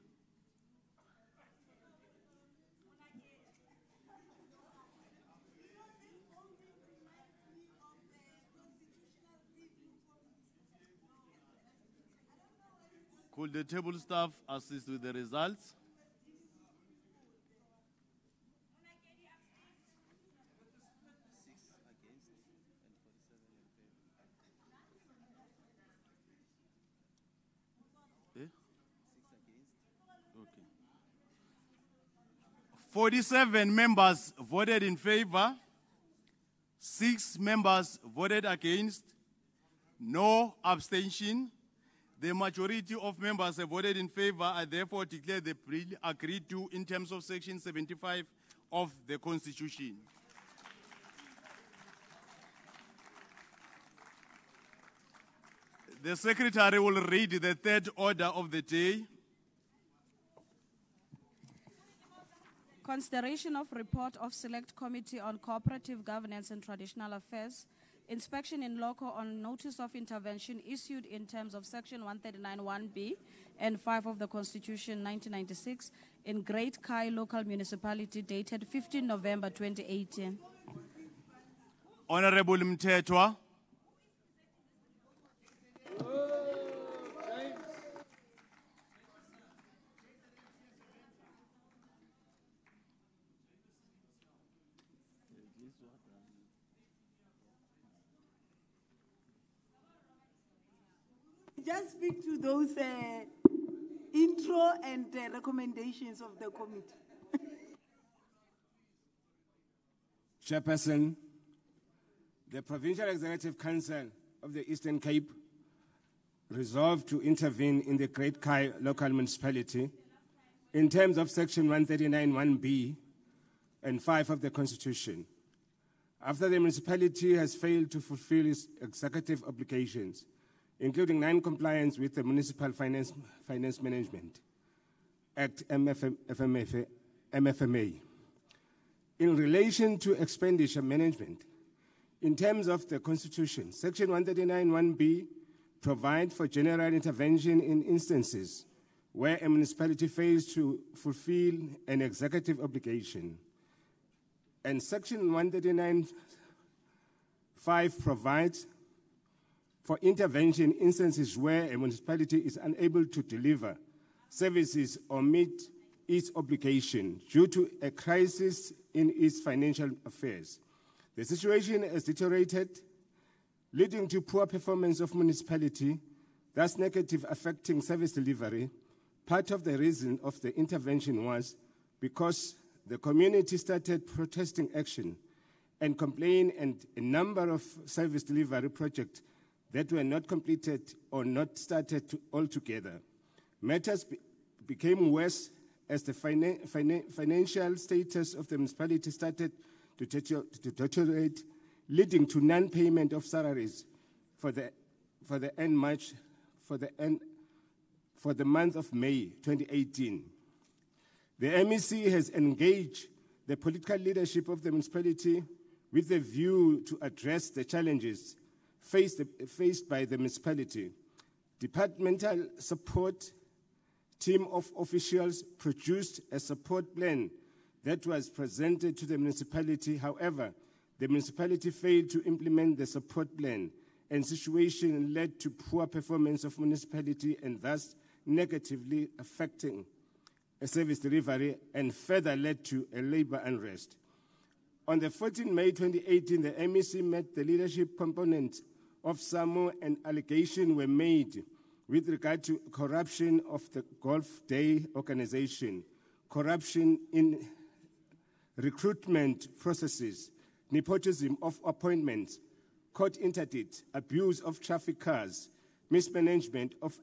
could the table staff assist with the results? Eh? Okay. 47 members voted in favor, 6 members voted against, no abstention. The majority of members have voted in favor. I therefore declare the bill agreed to in terms of Section 75 of the Constitution. The Secretary will read the third order of the day. Consideration of report of Select Committee on Cooperative Governance and Traditional Affairs, inspection in loco on notice of intervention issued in terms of Section 139(1)(b) and 5 of the Constitution 1996 in Great Kai Local Municipality dated 15 November 2018. Honorable Mtetwa. Just speak to those intro and recommendations of the committee. Chairperson, the Provincial Executive Council of the Eastern Cape resolved to intervene in the Great Kai local municipality in terms of Section 139(1)(b) and 5 of the Constitution, after the municipality has failed to fulfill its executive obligations, including non-compliance with the Municipal Finance Management Act, MFMA. In relation to expenditure management, in terms of the Constitution, Section 139(1)(b) provides for general intervention in instances where a municipality fails to fulfill an executive obligation. And Section 139(5) provides for intervention in instances where a municipality is unable to deliver services or meet its obligation due to a crisis in its financial affairs. The situation has deteriorated, leading to poor performance of municipality, thus negative affecting service delivery. Part of the reason of the intervention was because the community started protesting action and complaining, and a number of service delivery projects that were not completed or not started altogether. Matters became worse as the financial status of the municipality started to deteriorate, leading to non-payment of salaries for the month of May 2018. The MEC has engaged the political leadership of the municipality with a view to address the challenges faced by the municipality. Departmental support team of officials produced a support plan that was presented to the municipality. However, the municipality failed to implement the support plan, and situation led to poor performance of municipality and thus negatively affecting a service delivery and further led to a labor unrest. On the 14th May 2018, the MEC met the leadership component of SAMO, and allegations were made with regard to corruption of the Golf Day organization, corruption in recruitment processes, nepotism of appointments, court interdict, abuse of traffic cars, mismanagement of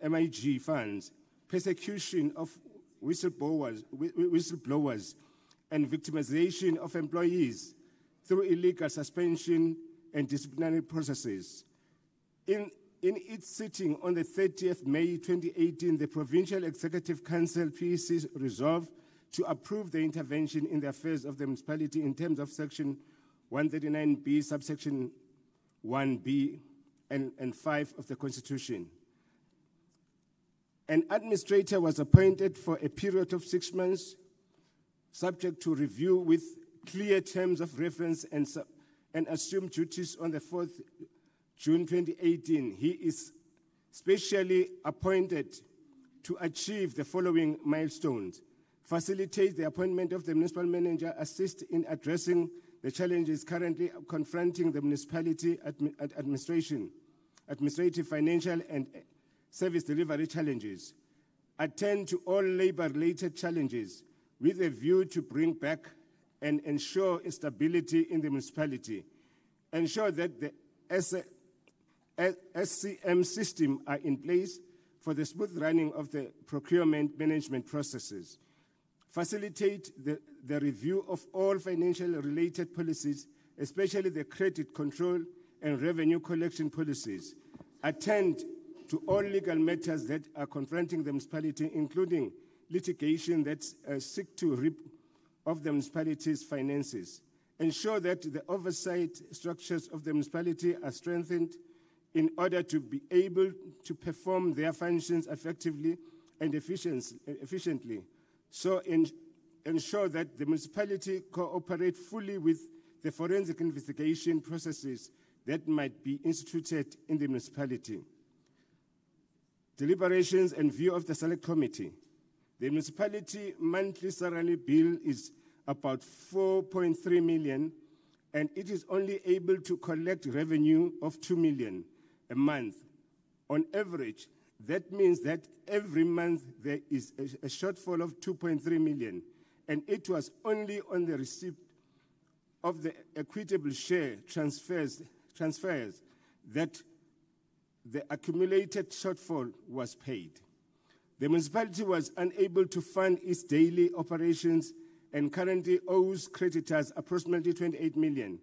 MIG funds, persecution of whistleblowers, and victimization of employees through illegal suspension and disciplinary processes. In its sitting on the 30th May 2018, the Provincial Executive Council, PEC, resolved to approve the intervention in the affairs of the municipality in terms of Section 139B, subsection 1B and 5 of the Constitution. An administrator was appointed for a period of 6 months, subject to review with clear terms of reference, and assumed duties on the 4th June 2018. He is specially appointed to achieve the following milestones: facilitate the appointment of the municipal manager, assist in addressing the challenges currently confronting the municipality administrative, financial, and service delivery challenges, attend to all labor-related challenges with a view to bring back and ensure stability in the municipality, ensure that the SCM system are in place for the smooth running of the procurement management processes, facilitate the review of all financial-related policies, especially the credit control and revenue collection policies, attend to all legal matters that are confronting the municipality, including litigation that seek to rip off the municipality's finances, ensure that the oversight structures of the municipality are strengthened in order to be able to perform their functions effectively and efficiently. So ensure that the municipality cooperate fully with the forensic investigation processes that might be instituted in the municipality. Deliberations and view of the Select Committee. The municipality monthly salary bill is about 4.3 million, and it is only able to collect revenue of 2 million a month. On average, that means that every month there is a shortfall of 2.3 million, and it was only on the receipt of the equitable share transfers that the accumulated shortfall was paid. The municipality was unable to fund its daily operations and currently owes creditors approximately 28 million,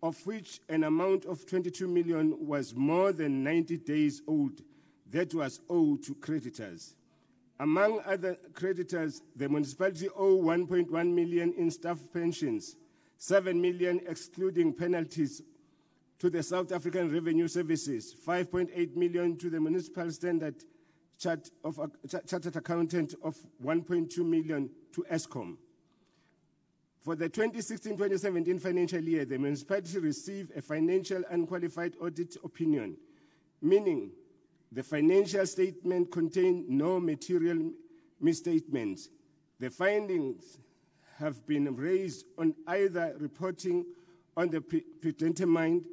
of which an amount of 22 million was more than 90 days old that was owed to creditors. Among other creditors, the municipality owed 1.1 million in staff pensions, 7 million excluding penalties to the South African Revenue Services, 5.8 million to the Municipal Standard chartered accountant of 1.2 million to ESCOM. For the 2016-2017 financial year, the municipality received a financial unqualified audit opinion, meaning the financial statement contained no material misstatements. The findings have been raised on either reporting on the predetermined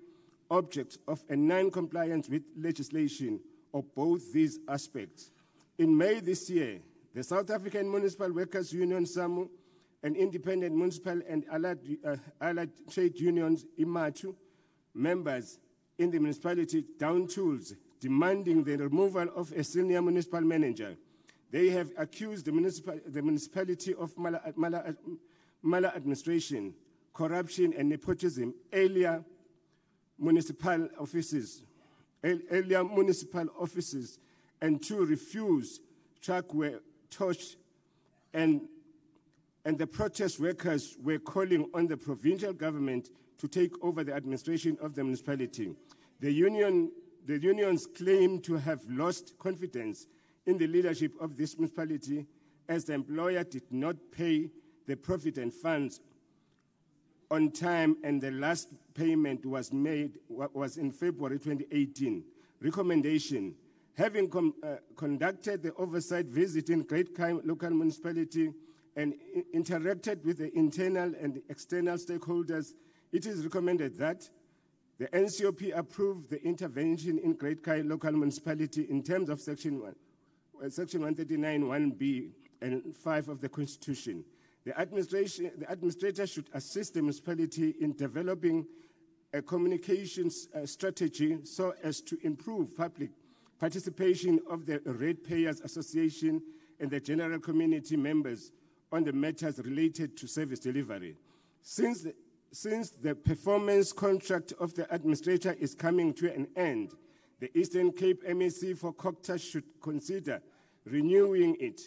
objects of a non-compliance with legislation or both these aspects. In May this year, the South African Municipal Workers Union, SAMU, and independent municipal and allied trade unions, IMATU, members in the municipality down tools demanding the removal of a senior municipal manager. They have accused the municipality of maladministration, corruption, and nepotism. Earlier municipal offices, and to refuse truck were torched, and the protest workers were calling on the provincial government to take over the administration of the municipality. The unions claim to have lost confidence in the leadership of this municipality as the employer did not pay the provident funds on time, and the last payment was in February 2018. Recommendation: having conducted the oversight visit in Great Kai local municipality and interacted with the internal and external stakeholders, it is recommended that the NCOP approve the intervention in Great Kai local municipality in terms of Section 139 1B and 5 of the Constitution. The administrator should assist the municipality in developing a communications strategy so as to improve public participation of the Ratepayers Association and the general community members on the matters related to service delivery. Since the performance contract of the administrator is coming to an end, the Eastern Cape MEC for Cocta should consider renewing it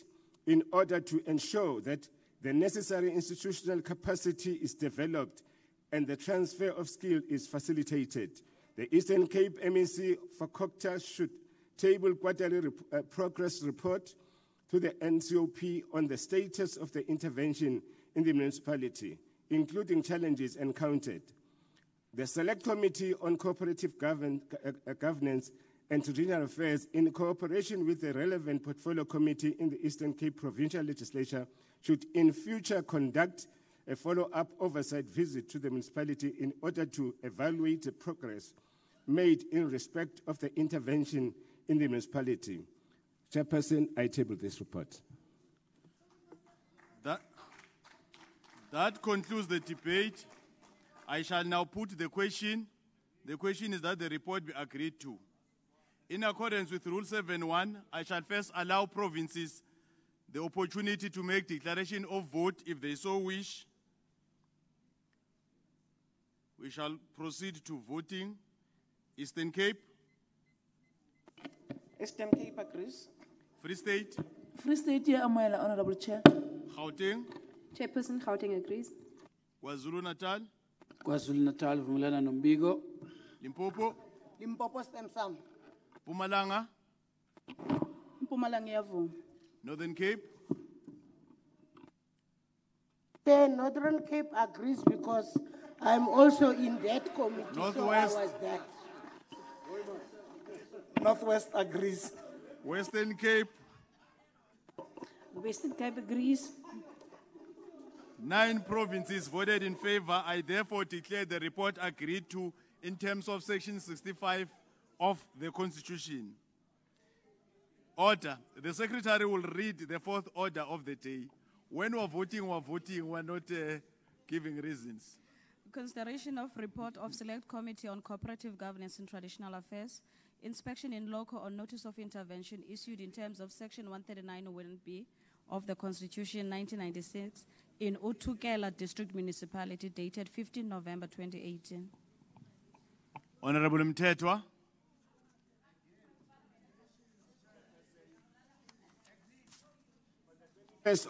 in order to ensure that the necessary institutional capacity is developed and the transfer of skill is facilitated. The Eastern Cape MEC for Cocta should table quarterly progress report to the NCOP on the status of the intervention in the municipality, including challenges encountered. The Select Committee on Cooperative Governance and Regional Affairs, in cooperation with the relevant portfolio committee in the Eastern Cape Provincial Legislature, should in future conduct a follow-up oversight visit to the municipality in order to evaluate the progress made in respect of the intervention in the municipality. Chairperson, I table this report. That concludes the debate. I shall now put the question. The question is that the report be agreed to. In accordance with Rule 7.1, I shall first allow provinces the opportunity to make declaration of vote if they so wish. We shall proceed to voting. Eastern Cape. Eastern Cape agrees. Free State. Free State, yeah, Honorable Chair. Gauteng. Chairperson, Gauteng agrees. KwaZulu Natal. KwaZulu Natal, vumelana nombigo. Limpopo. Limpopo stem sam. Mpumalanga. Mpumalanga iyavuma. Northern Cape. The Northern Cape agrees because I'm also in that committee. Northwest. So I was there. Northwest agrees. Western Cape. Western Cape agrees. 9 provinces voted in favor. I therefore declare the report agreed to in terms of Section 65 of the Constitution. Order. The Secretary will read the 4th order of the day. When we're voting, we're not giving reasons. Consideration of report of Select Committee on Cooperative Governance and Traditional Affairs, inspection in local or notice of intervention issued in terms of Section 139(1)B of the Constitution 1996 in Utukela District Municipality dated 15 November 2018. Honorable Mtetwa.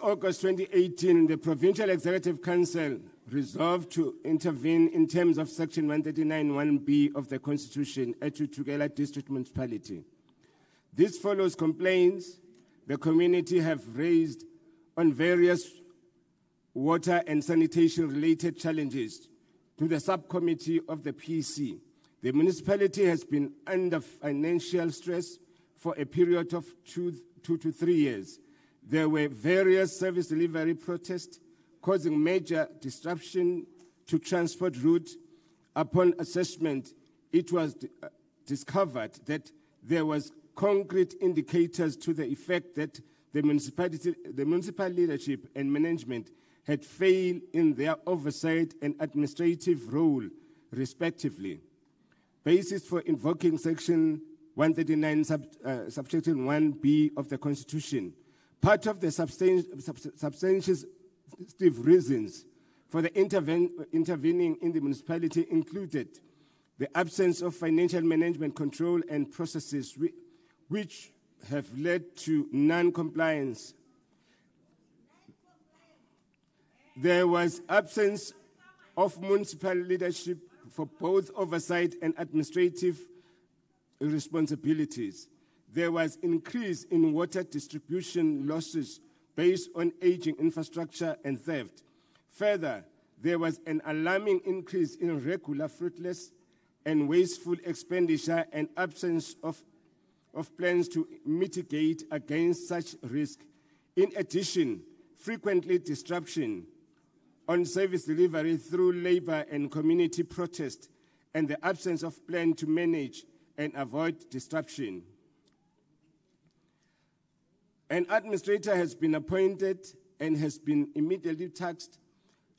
August 2018, the Provincial Executive Council resolved to intervene in terms of Section 139(1)B of the Constitution at Utukela District Municipality. This follows complaints the community have raised on various water and sanitation-related challenges to the subcommittee of the PC. The municipality has been under financial stress for a period of 2 to 3 years. There were various service delivery protests causing major disruption to transport routes. Upon assessment, it was discovered that there was concrete indicators to the effect that the municipal leadership and management had failed in their oversight and administrative role, respectively. Basis for invoking Section 139, subsection 1B of the Constitution. Part of the substantive reasons for the intervening in the municipality included the absence of financial management control and processes which have led to non-compliance. There was absence of municipal leadership for both oversight and administrative responsibilities. There was increase in water distribution losses based on aging infrastructure and theft. Further, there was an alarming increase in regular, fruitless, and wasteful expenditure and absence of plans to mitigate against such risk. In addition, frequently disruption on service delivery through labor and community protest and the absence of plan to manage and avoid disruption. An administrator has been appointed and has been immediately tasked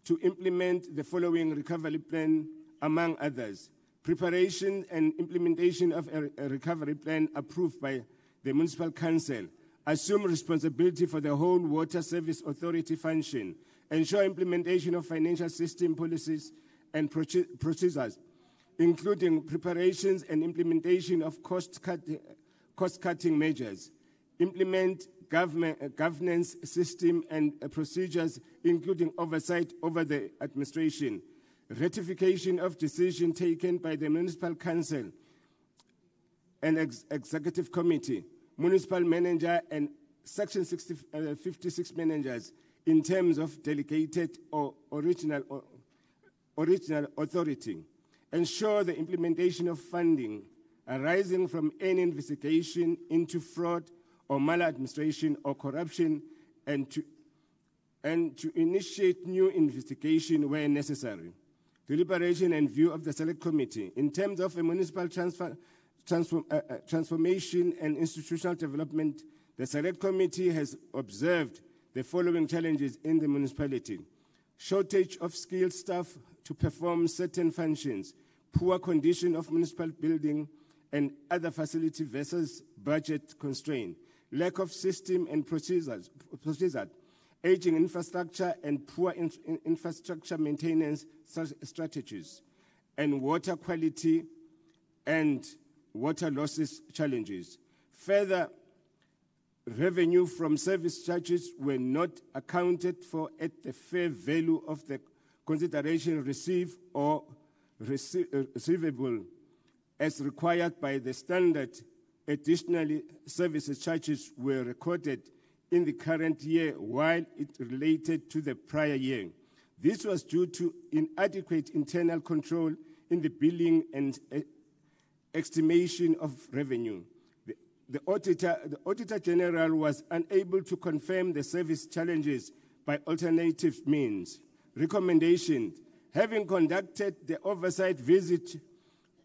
to implement the following recovery plan, among others: preparation and implementation of a recovery plan approved by the Municipal Council, assume responsibility for the whole Water Service Authority function, ensure implementation of financial system policies and procedures, including preparations and implementation of cost-cutting measures, implement governance system and procedures, including oversight over the administration, ratification of decisions taken by the Municipal Council and Executive Committee, Municipal Manager and Section 56 managers in terms of delegated or original authority, ensure the implementation of funding arising from any investigation into fraud or maladministration or corruption, and to initiate new investigation where necessary. Deliberation and view of the Select Committee. In terms of a municipal transformation and institutional development, the Select Committee has observed the following challenges in the municipality: shortage of skilled staff to perform certain functions, poor condition of municipal building and other facility versus budget constraint, lack of system and procedures, aging infrastructure and poor infrastructure maintenance strategies, and water quality and water losses challenges. Further, revenue from service charges were not accounted for at the fair value of the consideration received or receivable as required by the standard. Additionally, service charges were recorded in the current year while it related to the prior year. This was due to inadequate internal control in the billing and estimation of revenue. The Auditor General was unable to confirm the service challenges by alternative means. Recommendation: having conducted the oversight visit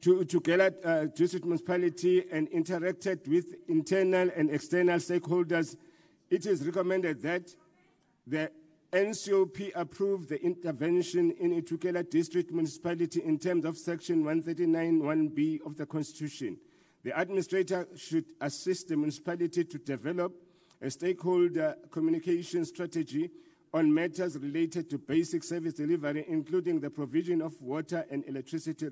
to Gela District Municipality and interacted with internal and external stakeholders, it is recommended that the NCOP approve the intervention in Itukela District Municipality in terms of Section 139(1)B of the Constitution. The administrator should assist the municipality to develop a stakeholder communication strategy on matters related to basic service delivery, including the provision of water and electricity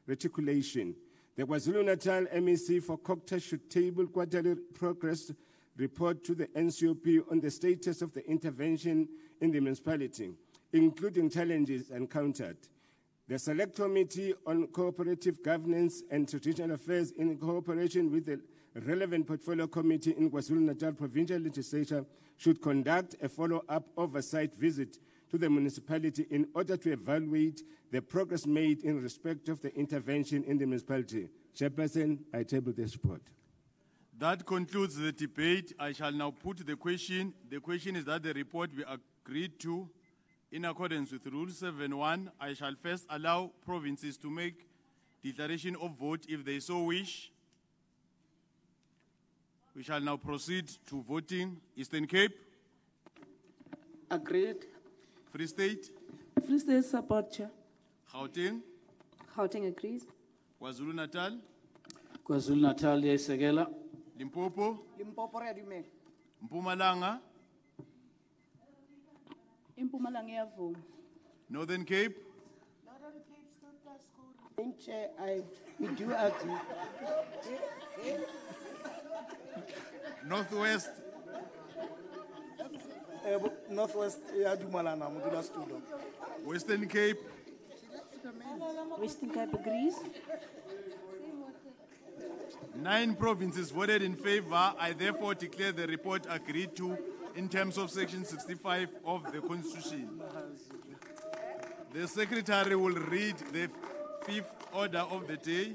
reticulation. The KwaZulu-Natal MEC for Cocta should table quarterly progress report to the NCOP on the status of the intervention in the municipality, including challenges encountered. The Select Committee on Cooperative Governance and Traditional Affairs, in cooperation with the relevant portfolio committee in KwaZulu-Natal Provincial Legislature, should conduct a follow-up oversight visit to the municipality in order to evaluate the progress made in respect of the intervention in the municipality. Chairperson, I table this report. That concludes the debate. I shall now put the question. The question is that the report be agreed to in accordance with Rule 7.1. I shall first allow provinces to make declaration of vote if they so wish. We shall now proceed to voting. Eastern Cape. Agreed. Free State. Free State support, Chair. Gauteng. Gauteng agrees. KwaZulu-Natal. KwaZulu-Natal, Segela. Limpopo. Limpopo re a dumela. Mpumalanga. Impumalanga iyavuma. Northern Cape. Chair, we do agree. Northwest. Northwest ya dumalana modula studio. Western Cape. Western Cape agrees. 9 provinces voted in favor. I therefore declare the report agreed to in terms of Section 65 of the Constitution. The Secretary will read the 5th order of the day.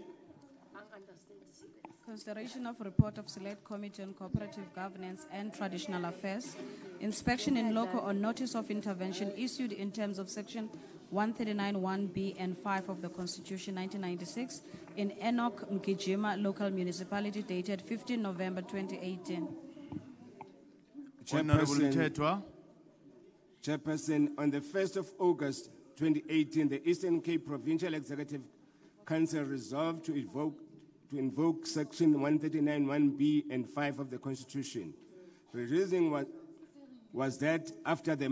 Consideration of report of Select Committee on Cooperative Governance and Traditional Affairs. Inspection in local or notice of intervention issued in terms of Section 139(1)(b) and 5 of the Constitution 1996 in Enoch Mgijima local municipality dated 15 November 2018. Chairperson, on the 1st of August 2018, the Eastern Cape Provincial Executive Council resolved to invoke Section 139(1)(b) and 5 of the Constitution. The reason was that after the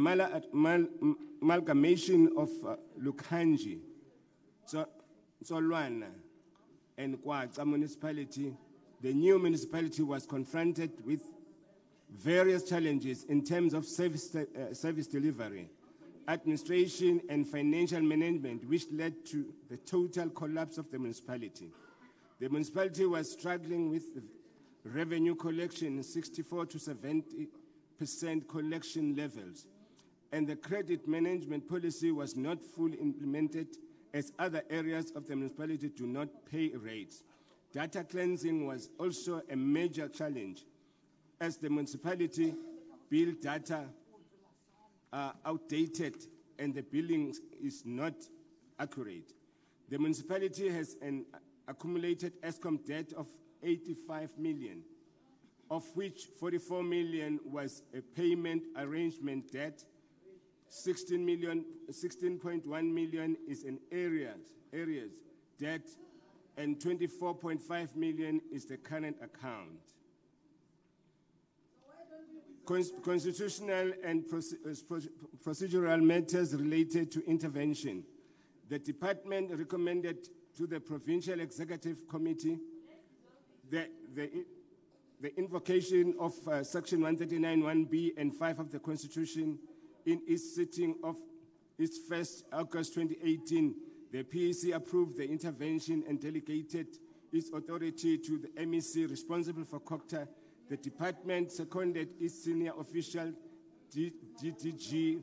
amalgamation of Lukhanji, Solwana, and Kwatsa municipality, the new municipality was confronted with various challenges in terms of service delivery, administration, and financial management, which led to the total collapse of the municipality. The municipality was struggling with revenue collection, 64 to 70% collection levels, and the credit management policy was not fully implemented as other areas of the municipality do not pay rates. Data cleansing was also a major challenge, as the municipality bill data are outdated and the billing is not accurate. The municipality has an accumulated ESCOM debt of 85 million, of which 44 million was a payment arrangement debt, 16.1 million is an areas debt, and 24.5 million is the current account. Constitutional and procedural matters related to intervention. The department recommended to the Provincial Executive Committee the invocation of Section 139(1)(b) and 5 of the Constitution in its sitting of its 1st August 2018. The PEC approved the intervention and delegated its authority to the MEC responsible for COCTA. The department seconded its senior official, DDG,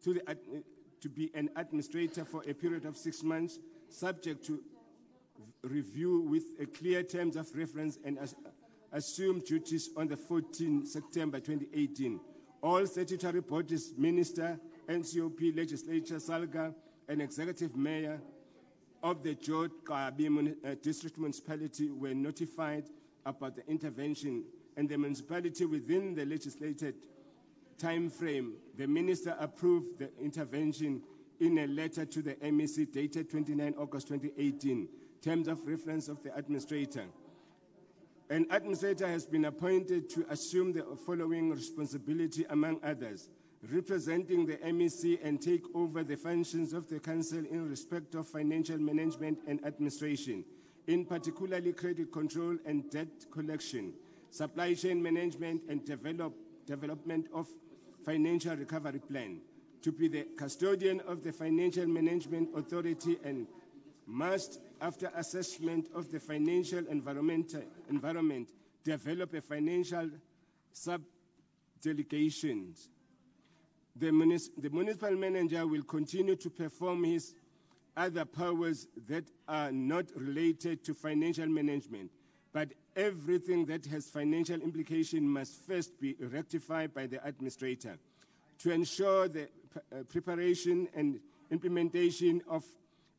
to be an administrator for a period of 6 months, subject to review with a clear terms of reference, and assumed duties on the 14th September 2018. All statutory bodies, Minister, NCOP, Legislature, SALGA, and Executive Mayor of the George Kabi District Municipality were notified about the intervention, and the municipality within the legislated time frame. The Minister approved the intervention in a letter to the MEC dated 29 August 2018, terms of reference of the administrator. An administrator has been appointed to assume the following responsibility, among others: representing the MEC and take over the functions of the council in respect of financial management and administration, in particularly credit control and debt collection, supply chain management and development of financial recovery plan, to be the custodian of the Financial Management Authority and must, after assessment of the financial environment, develop a financial sub-delegations. The municipal manager will continue to perform his other powers that are not related to financial management, but everything that has financial implication must first be rectified by the administrator. To ensure the preparation and implementation of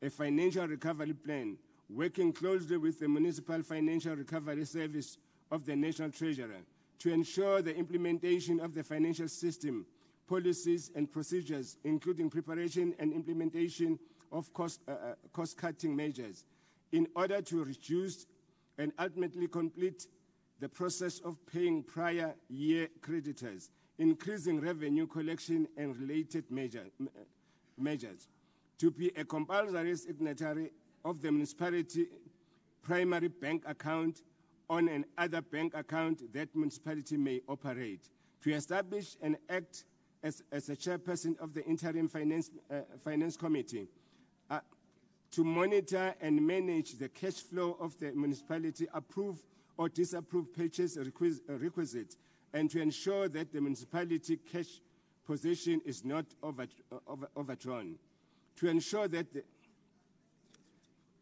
a financial recovery plan, working closely with the Municipal Financial Recovery Service of the National Treasurer, to ensure the implementation of the financial system, policies and procedures, including preparation and implementation of cost-cutting measures, in order to reduce and ultimately complete the process of paying prior year creditors, increasing revenue collection and related measures. To be a compulsory signatory of the municipality primary bank account on an other bank account that municipality may operate. To establish and act as a chairperson of the interim finance committee, to monitor and manage the cash flow of the municipality, approve or disapprove purchase requisites, and to ensure that the municipality cash position is not overdrawn. To ensure that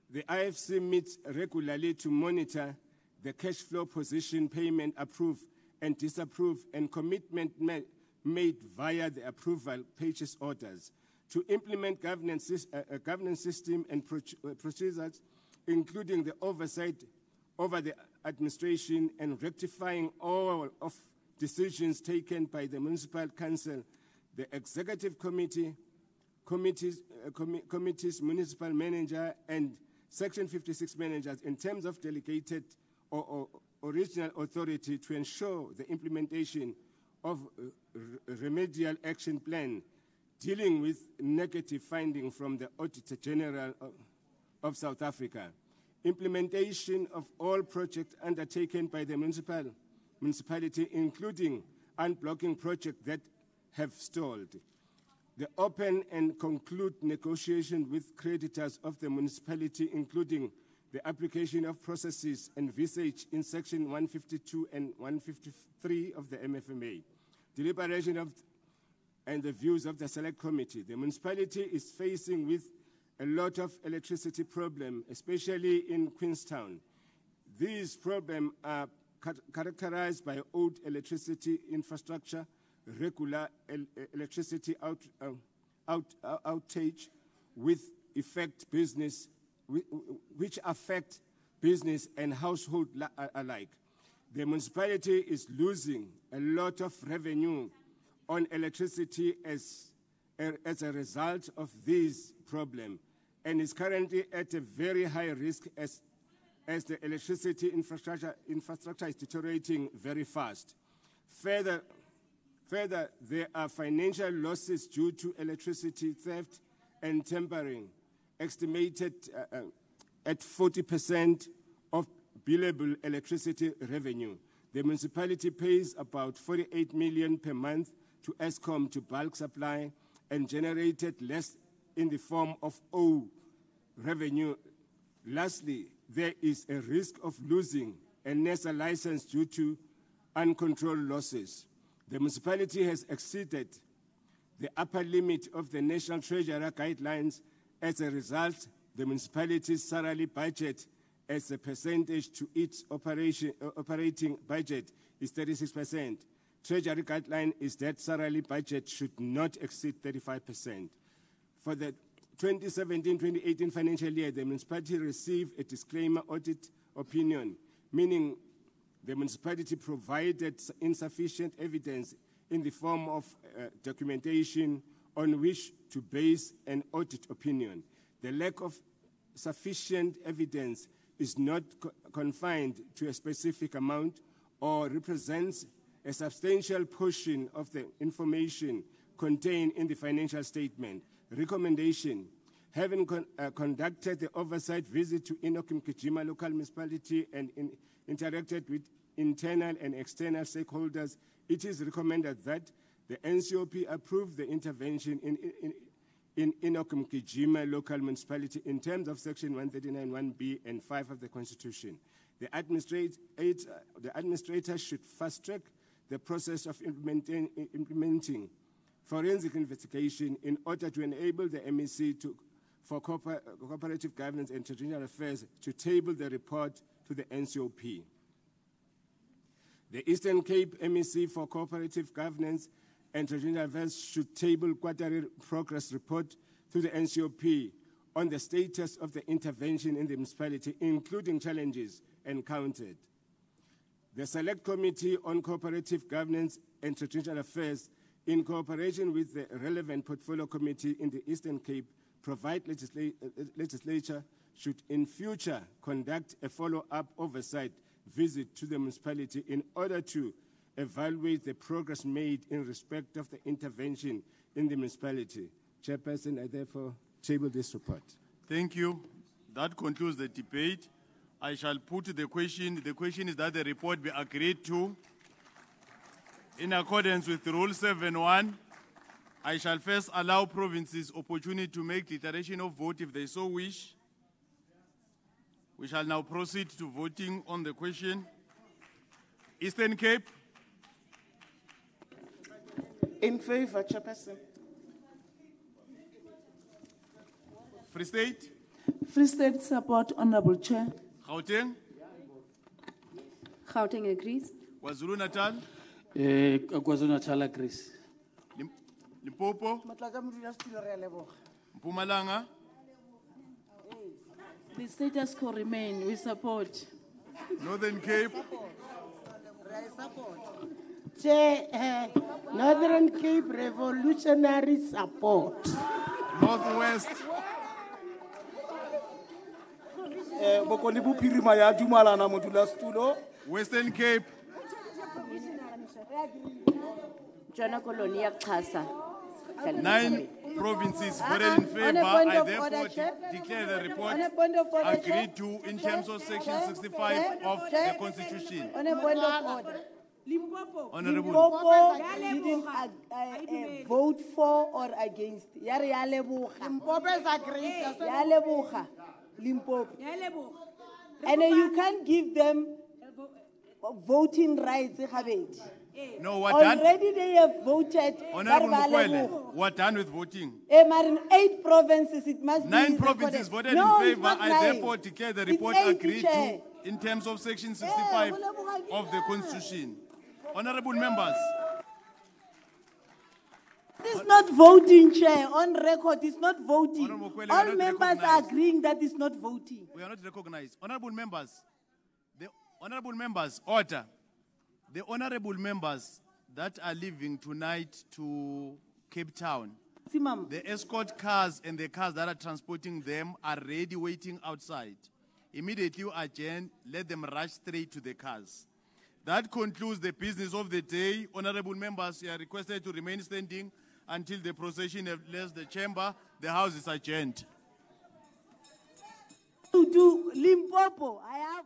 the IFC meets regularly to monitor the cash flow position, payment approved and disapproved, and commitment made via the approval purchase orders. To implement governance system and procedures, including the oversight over the administration and rectifying all of decisions taken by the municipal council, the executive committees, municipal manager, and Section 56 managers in terms of delegated or original authority to ensure the implementation of remedial action plan dealing with negative findings from the Auditor General of South Africa, implementation of all projects undertaken by the municipality, including unblocking projects that have stalled, the open and conclude negotiation with creditors of the municipality, including the application of processes envisaged in Section 152 and 153 of the MFMA, deliberation of and the views of the Select Committee. The municipality is facing with a lot of electricity problems, especially in Queenstown. These problems are characterized by old electricity infrastructure, regular electricity outage, which affect business and household alike. The municipality is losing a lot of revenue on electricity as a result of this problem, and is currently at a very high risk as the electricity infrastructure is deteriorating very fast. Further, there are financial losses due to electricity theft and tampering, estimated at 40% of billable electricity revenue. The municipality pays about 48 million per month to ESCOM to bulk supply and generated less in the form of revenue. Lastly, there is a risk of losing a NESA license due to uncontrolled losses. The municipality has exceeded the upper limit of the National Treasurer guidelines. As a result, the municipality's salary budget as a percentage to its operating budget is 36%. Treasury guideline is that salary budget should not exceed 35%. For the 2017-2018 financial year, the municipality received a disclaimer audit opinion, meaning the municipality provided insufficient evidence in the form of documentation on which to base an audit opinion. The lack of sufficient evidence is not confined to a specific amount or represents a substantial portion of the information contained in the financial statement. Recommendation: having conducted the oversight visit to Enoch Mkijima local municipality and interacted with internal and external stakeholders, it is recommended that The NCOP approved the intervention in Inokum-Kijima local municipality in terms of Section 139(1)(b) and 5 of the Constitution. The administrator should fast-track the process of implementing forensic investigation in order to enable the MEC for Cooperative Governance and Traditional Affairs to table the report to the NCOP. The Eastern Cape MEC for Cooperative Governance and Traditional Affairs should table quarterly progress report to the NCOP on the status of the intervention in the municipality, including challenges encountered. The Select Committee on Cooperative Governance and Traditional Affairs, in cooperation with the relevant portfolio committee in the Eastern Cape, provide legislature should in future conduct a follow-up oversight visit to the municipality in order to evaluate the progress made in respect of the intervention in the municipality. Chairperson, I therefore table this report. Thank you. That concludes the debate. I shall put the question. The question is that the report be agreed to. In accordance with Rule 7.1, I shall first allow provinces opportunity to make declaration of vote if they so wish. We shall now proceed to voting on the question. Eastern Cape. In favor, Chairperson. Free State. Free State support, Honorable Chair. Gauteng. Gauteng agrees. KwaZulu Natal. KwaZulu Natal agrees. Limpopo. Mpumalanga. The status quo remain. We support. Northern Cape. Northern Cape revolutionary support. Northwest. Western Cape. Jona Colonia Xhasa. 9 provinces voted in favor. I therefore declare the report agreed to in terms of Section 65 of the Constitution. On a point of order. Honorable. Limpopo didn't vote for or against. Limpopo is agreed. Limpopo. And you can't give them voting rights. No, what done? Already they have voted. Honorable Mukwele, what done with voting? In 8 provinces, it must 9 be provinces voted no, in it's favor. not I 9. therefore declare the report It's 8, agreed Chair. to in terms of Section 65 of the Constitution. Honorable members. It's not voting, Chair. On record, it's not voting. Mukwele, All not members are recognized. agreeing that it's not voting. We are not recognized. Honorable members, the honorable members, order. The honorable members that are leaving tonight to Cape Town, the escort cars and the cars that are transporting them are ready waiting outside. Immediately you adjourn, let them rush straight to the cars. That concludes the business of the day. Honorable members, you are requested to remain standing until the procession leaves the chamber. The House is adjourned. To Limpopo, I have